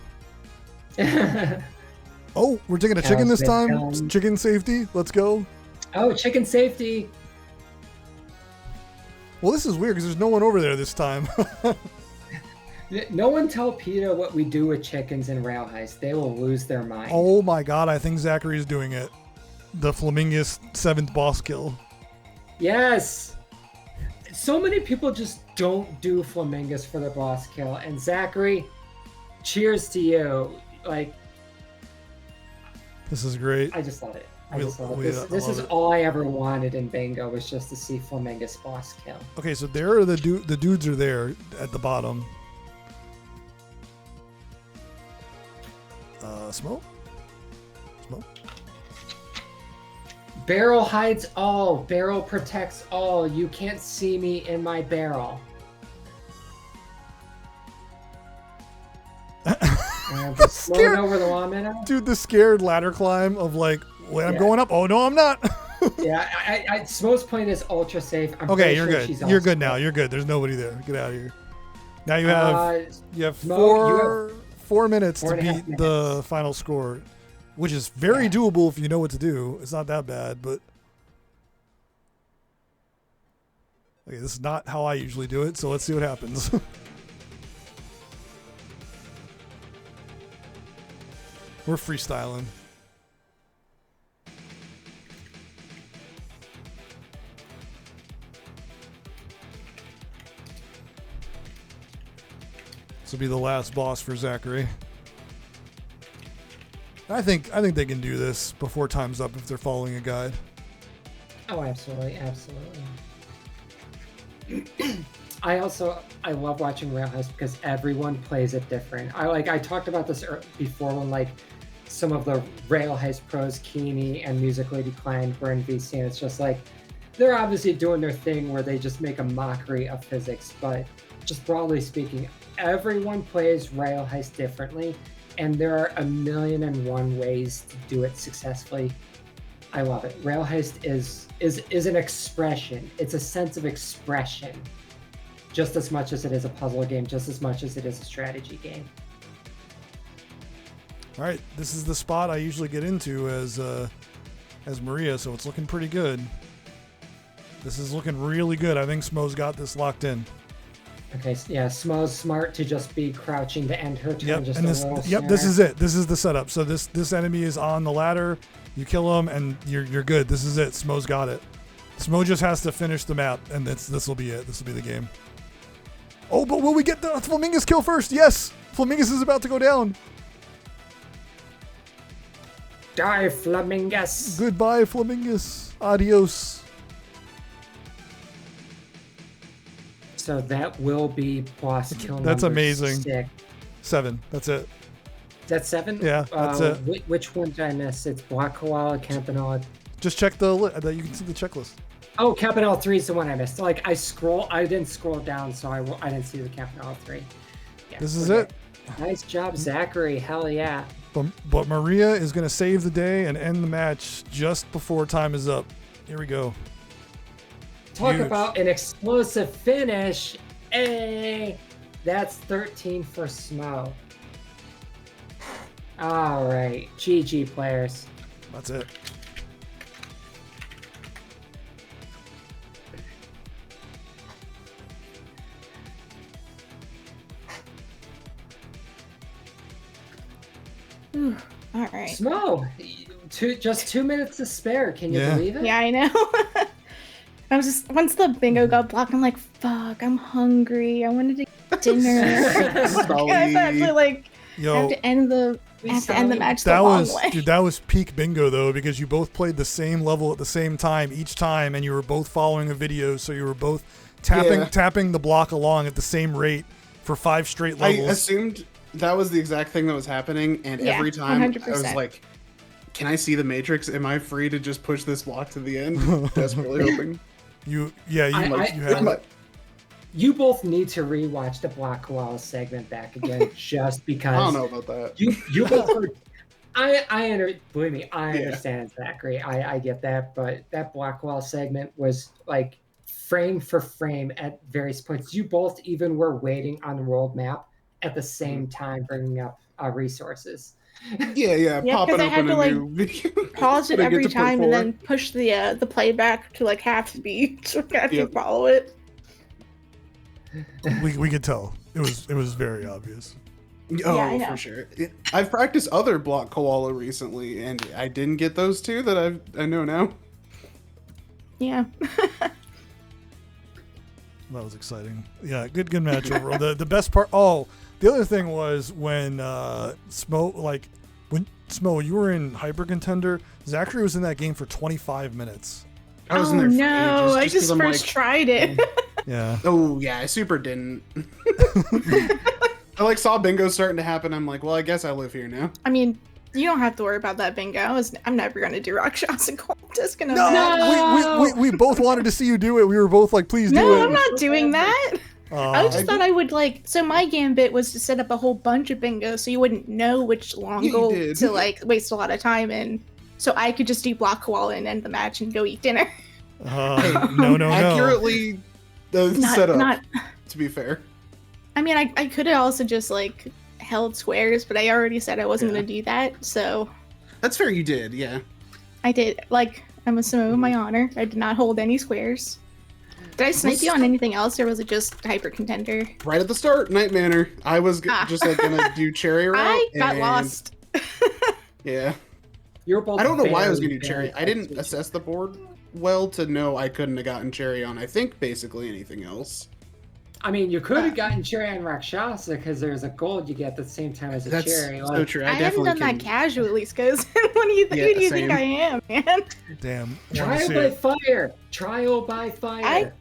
S1: Oh, we're taking a chicken this time? Chicken safety, let's go.
S2: Oh, chicken safety.
S1: Well, this is weird because there's no one over there this time.
S2: No one tell PETA what we do with chickens in Rail Heist. They will lose their mind.
S1: Oh my god, I think Zachary's doing it. The Flamingus 7th boss kill.
S2: Yes! So many people just don't do Flamingus for the boss kill. And Zachary, cheers to you. Like,
S1: this is great.
S2: I just love it. This
S1: love
S2: is
S1: it.
S2: all I ever wanted in Bingo, was just to see Flamingus boss kill.
S1: Okay, so there are the dudes are there at the bottom. Smoke? Smoke?
S2: Barrel hides all. Barrel protects all. You can't see me in my barrel.
S1: The scared,
S2: over the lawman.
S1: dude, the scared ladder climb of like Wait, I'm going up. Oh no, I'm not.
S2: Yeah, Smo's playing is ultra safe. I'm
S1: Okay,
S2: pretty
S1: you're
S2: sure
S1: good.
S2: she's
S1: You're
S2: also
S1: good now.
S2: safe.
S1: You're good. There's nobody there. Get out of here. Now you have
S2: Mo,
S1: 4 minutes to
S2: 4.5
S1: beat the final score, which is very doable if you know what to do. It's not that bad, but okay, this is not how I usually do it. So let's see what happens. We're freestyling. This will be the last boss for Zachary. I think they can do this before time's up if they're following a guide.
S2: Oh, absolutely, absolutely. I love watching Rail Heist because everyone plays it different. I talked about this before when like some of the Rail Heist pros, Keeney and Musically Declined, were in VC, and it's just like they're obviously doing their thing where they just make a mockery of physics, but just broadly speaking, everyone plays Rail Heist differently, and there are 1,000,001 ways to do it successfully. I love it. Rail Heist is an expression. It's a sense of expression, just as much as it is a puzzle game, just as much as it is a strategy game.
S1: All right, this is the spot I usually get into as Maria, so it's looking pretty good. This is looking really good. I think Smo's got this locked in.
S2: Okay, yeah, Smo's smart to just be crouching to end her turn.
S1: Yep,
S2: just
S1: and
S2: a
S1: this,
S2: little
S1: yep,
S2: snare.
S1: this is it. This is the setup. So this enemy is on the ladder. You kill him, and you're good. This is it. Smo's got it. Smo just has to finish the map, and this will be it. This will be the game. Oh, but will we get the Flamingus kill first? Yes, Flamingus is about to go down.
S2: Die, Flamingus!
S1: Goodbye, Flamingus. Adios.
S2: So that will be boss kill
S1: That's
S2: number
S1: amazing.
S2: 6.
S1: 7. That's it.
S2: Is that 7?
S1: Yeah, that's it.
S2: Which one did I miss? It's Black Koala, Campanella.
S1: Just check that you can see the checklist.
S2: Oh, Campanella 3 is the one I missed. Like I didn't scroll down, so I didn't see the Campanella 3. Yeah,
S1: This is it.
S2: Nice job, Zachary. Hell yeah.
S1: But Maria is going to save the day and end the match just before time is up. Here we go.
S2: Talk
S1: Huge.
S2: about an explosive finish. Hey, that's 13 for Smo. All right, GG players.
S1: That's it.
S3: All right.
S2: Smo, just 2 minutes to spare. Can you believe it?
S3: Yeah, I know. I was just once the bingo got blocked, I'm like, fuck, I'm hungry. I wanted to get dinner. I had to like have to end the match the long way.
S1: Dude, that was peak bingo though, because you both played the same level at the same time each time, and you were both following a video, so you were both tapping the block along at the same rate for 5 straight levels.
S4: I assumed that was the exact thing that was happening, and every time
S3: 100%.
S4: I was like, can I see the Matrix? Am I free to just push this block to the end? Desperately hoping.
S1: You had
S2: You both need to rewatch the Black Koala segment back again, just because.
S4: I don't know about that.
S2: You both heard. Believe me, I understand, Zachary. I get that, but that Black Koala segment was like frame for frame at various points. You both even were waiting on the world map at the same time, bringing up resources.
S4: Yeah, popping
S3: because I
S4: up
S3: had
S4: in
S3: to
S4: a
S3: like
S4: new video.
S3: pause it
S4: When I get
S3: every
S4: to part
S3: time
S4: 4.
S3: and then push the playback to like half speed so I could follow it.
S1: we could tell. It was very obvious.
S4: Oh,
S3: I know.
S4: for sure. I've practiced other Block Koala recently, and I didn't get those 2 that I know now.
S3: Yeah.
S1: That was exciting. Yeah, good match overall. The best part. Oh, the other thing was when Smo, you were in Hyper Contender. Zachary was in that game for 25 minutes.
S4: I was in there for
S3: no,
S4: ages,
S3: I
S4: just
S3: just
S4: 'cause I'm
S3: first
S4: like,
S3: tried it.
S1: Yeah.
S4: oh yeah, I super didn't. I saw bingo starting to happen. I'm like, well, I guess I live here now.
S3: I mean, you don't have to worry about that bingo. I'm never gonna do rock shots and gold disc in a
S1: No,
S3: match.
S1: we both wanted to see you do it. We were both like, please do it.
S3: No, I'm not doing that. I just
S4: I
S3: thought I would so my gambit was to set up a whole bunch of bingos so you wouldn't know which long
S4: Yeah, you
S3: goal
S4: did.
S3: to waste a lot of time in. so I could just do block koala and end the match and go eat dinner.
S1: No.
S4: Accurately set up.
S3: Not,
S4: to be fair.
S3: I mean, I could have also just like held squares, but I already said I wasn't going to do that, so.
S4: That's fair, you did, yeah.
S3: I did. Like, I'm a Samo in my honor. I did not hold any squares. Did I snipe you on anything else, or was it just Hyper Contender?
S4: Right at the start, Night Manor. I was just like gonna do Cherry route.
S3: I got lost.
S4: Yeah.
S2: You're both
S4: I don't know why I was gonna do Cherry. I didn't assess the board well to know I couldn't have gotten Cherry on, I think, basically anything else.
S2: I mean, you could have gotten Cherry on Rakshasa because there's a gold you get at the same time as a Cherry.
S4: That's so true.
S3: I haven't done that casually, Scousin. What do you think? Who do you think I am, man?
S1: Damn.
S2: Trial by fire. Trial by fire.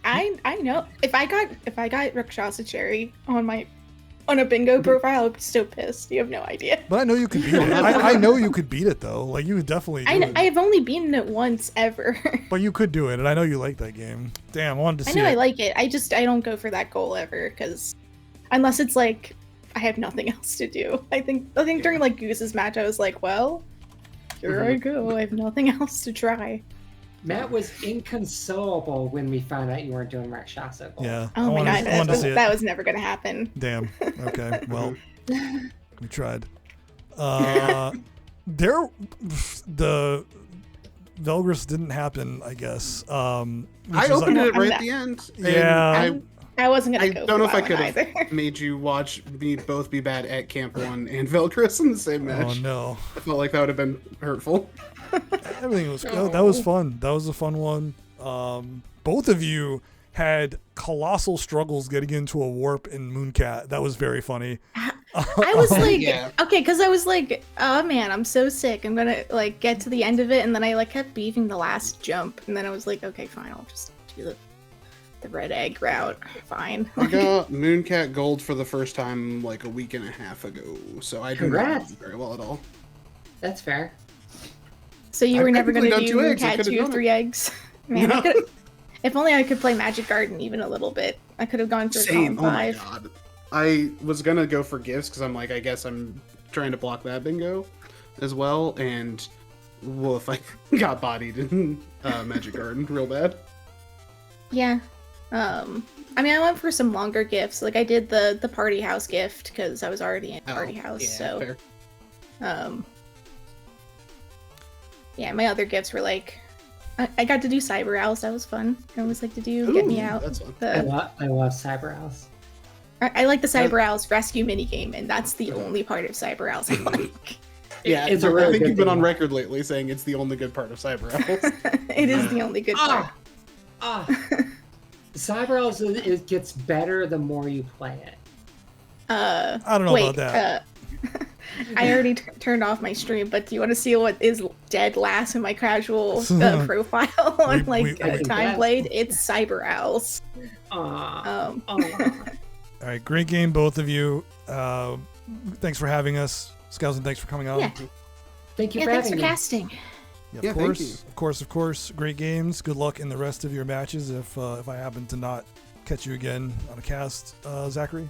S3: I know. If I got Rakshasa Cherry on a bingo profile, I'd be so pissed. You have no idea.
S1: But I know you could beat it. I know you could beat it though. Like you could definitely do it.
S3: I have only beaten it once ever.
S1: But you could do it, and I know you like that game. Damn, I wanted to see it.
S3: I like it. I don't go for that goal ever, because unless it's like I have nothing else to do. I think during like Goose's match, I was like, well, here I go. I have nothing else to try.
S2: Matt was inconsolable when we found out you weren't doing Rakshasa gold.
S1: Yeah.
S3: Oh my god, that was never gonna happen.
S1: Damn. Okay. Well, we tried. The Velgris didn't happen, I guess.
S4: I opened it right at the end.
S1: Yeah.
S3: I wasn't gonna go.
S4: I don't know if I could
S3: either.
S4: have made you watch me both be bad at Camp 1 and Velgris in the same match.
S1: Oh no.
S4: I felt like that would have been hurtful.
S1: Everything was good. That was fun. That was a fun one. Both of you had colossal struggles getting into a warp in Mooncat. That was very funny.
S3: I was like, okay, because I was like, oh man, I'm so sick. I'm gonna like get to the end of it, and then I like kept beefing the last jump, and then I was like, okay, fine, I'll just do the red egg route. Fine.
S4: I got Mooncat Gold for the first time like a week and a half ago, so I didn't do very well at all.
S2: That's fair.
S3: So you were never going to do Mooncat 2 3 eggs? Man, yeah. If only I could play Magic Garden even a little bit. I could have gone for
S4: Same.
S3: 5.
S4: Oh my god. I was going to go for gifts because I'm like, I guess I'm trying to block that bingo as well, and woof, I got bodied in Magic Garden real bad.
S3: Yeah. I mean, I went for some longer gifts. Like I did the party house gift because I was already in party house.
S4: Yeah,
S3: so,
S4: fair.
S3: Yeah, my other gifts were like, I got to do Cyber Owls. That was fun. I always like to do Get Me Out.
S4: That's fun.
S2: I love Cyber Owls.
S3: I like the Cyber Owls rescue minigame, and that's the only part of Cyber Owls I like.
S4: Yeah,
S2: it's a really
S4: I think
S2: good
S4: you've been on
S2: game.
S4: record lately saying it's the only good part of Cyber Owls.
S3: It is the only good part.
S2: Cyber Owls, it gets better the more you play it.
S1: I don't know about that.
S3: I already turned off my stream, but do you want to see what is dead last in my casual profile on Time Played? It's Cyber Owls.
S1: All right, great game, both of you. Thanks for having us. Scousin, thanks for coming on.
S3: Yeah.
S2: Thank you for
S3: thanks
S2: having
S3: for
S2: me.
S3: casting.
S1: Yeah, of course. Great games. Good luck in the rest of your matches. If I happen to not catch you again on a cast, Zachary,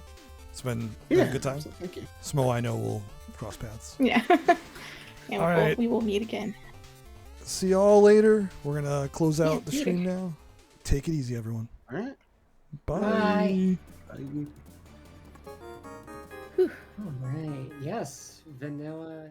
S1: it's been a good time.
S4: Thank you.
S1: Smo, I know we'll cross paths.
S3: Yeah.
S1: All right.
S3: We will meet again.
S1: See y'all later. We're gonna close out the stream now. Take it easy, everyone.
S4: All right.
S1: Bye.
S2: All right. Yes, vanilla.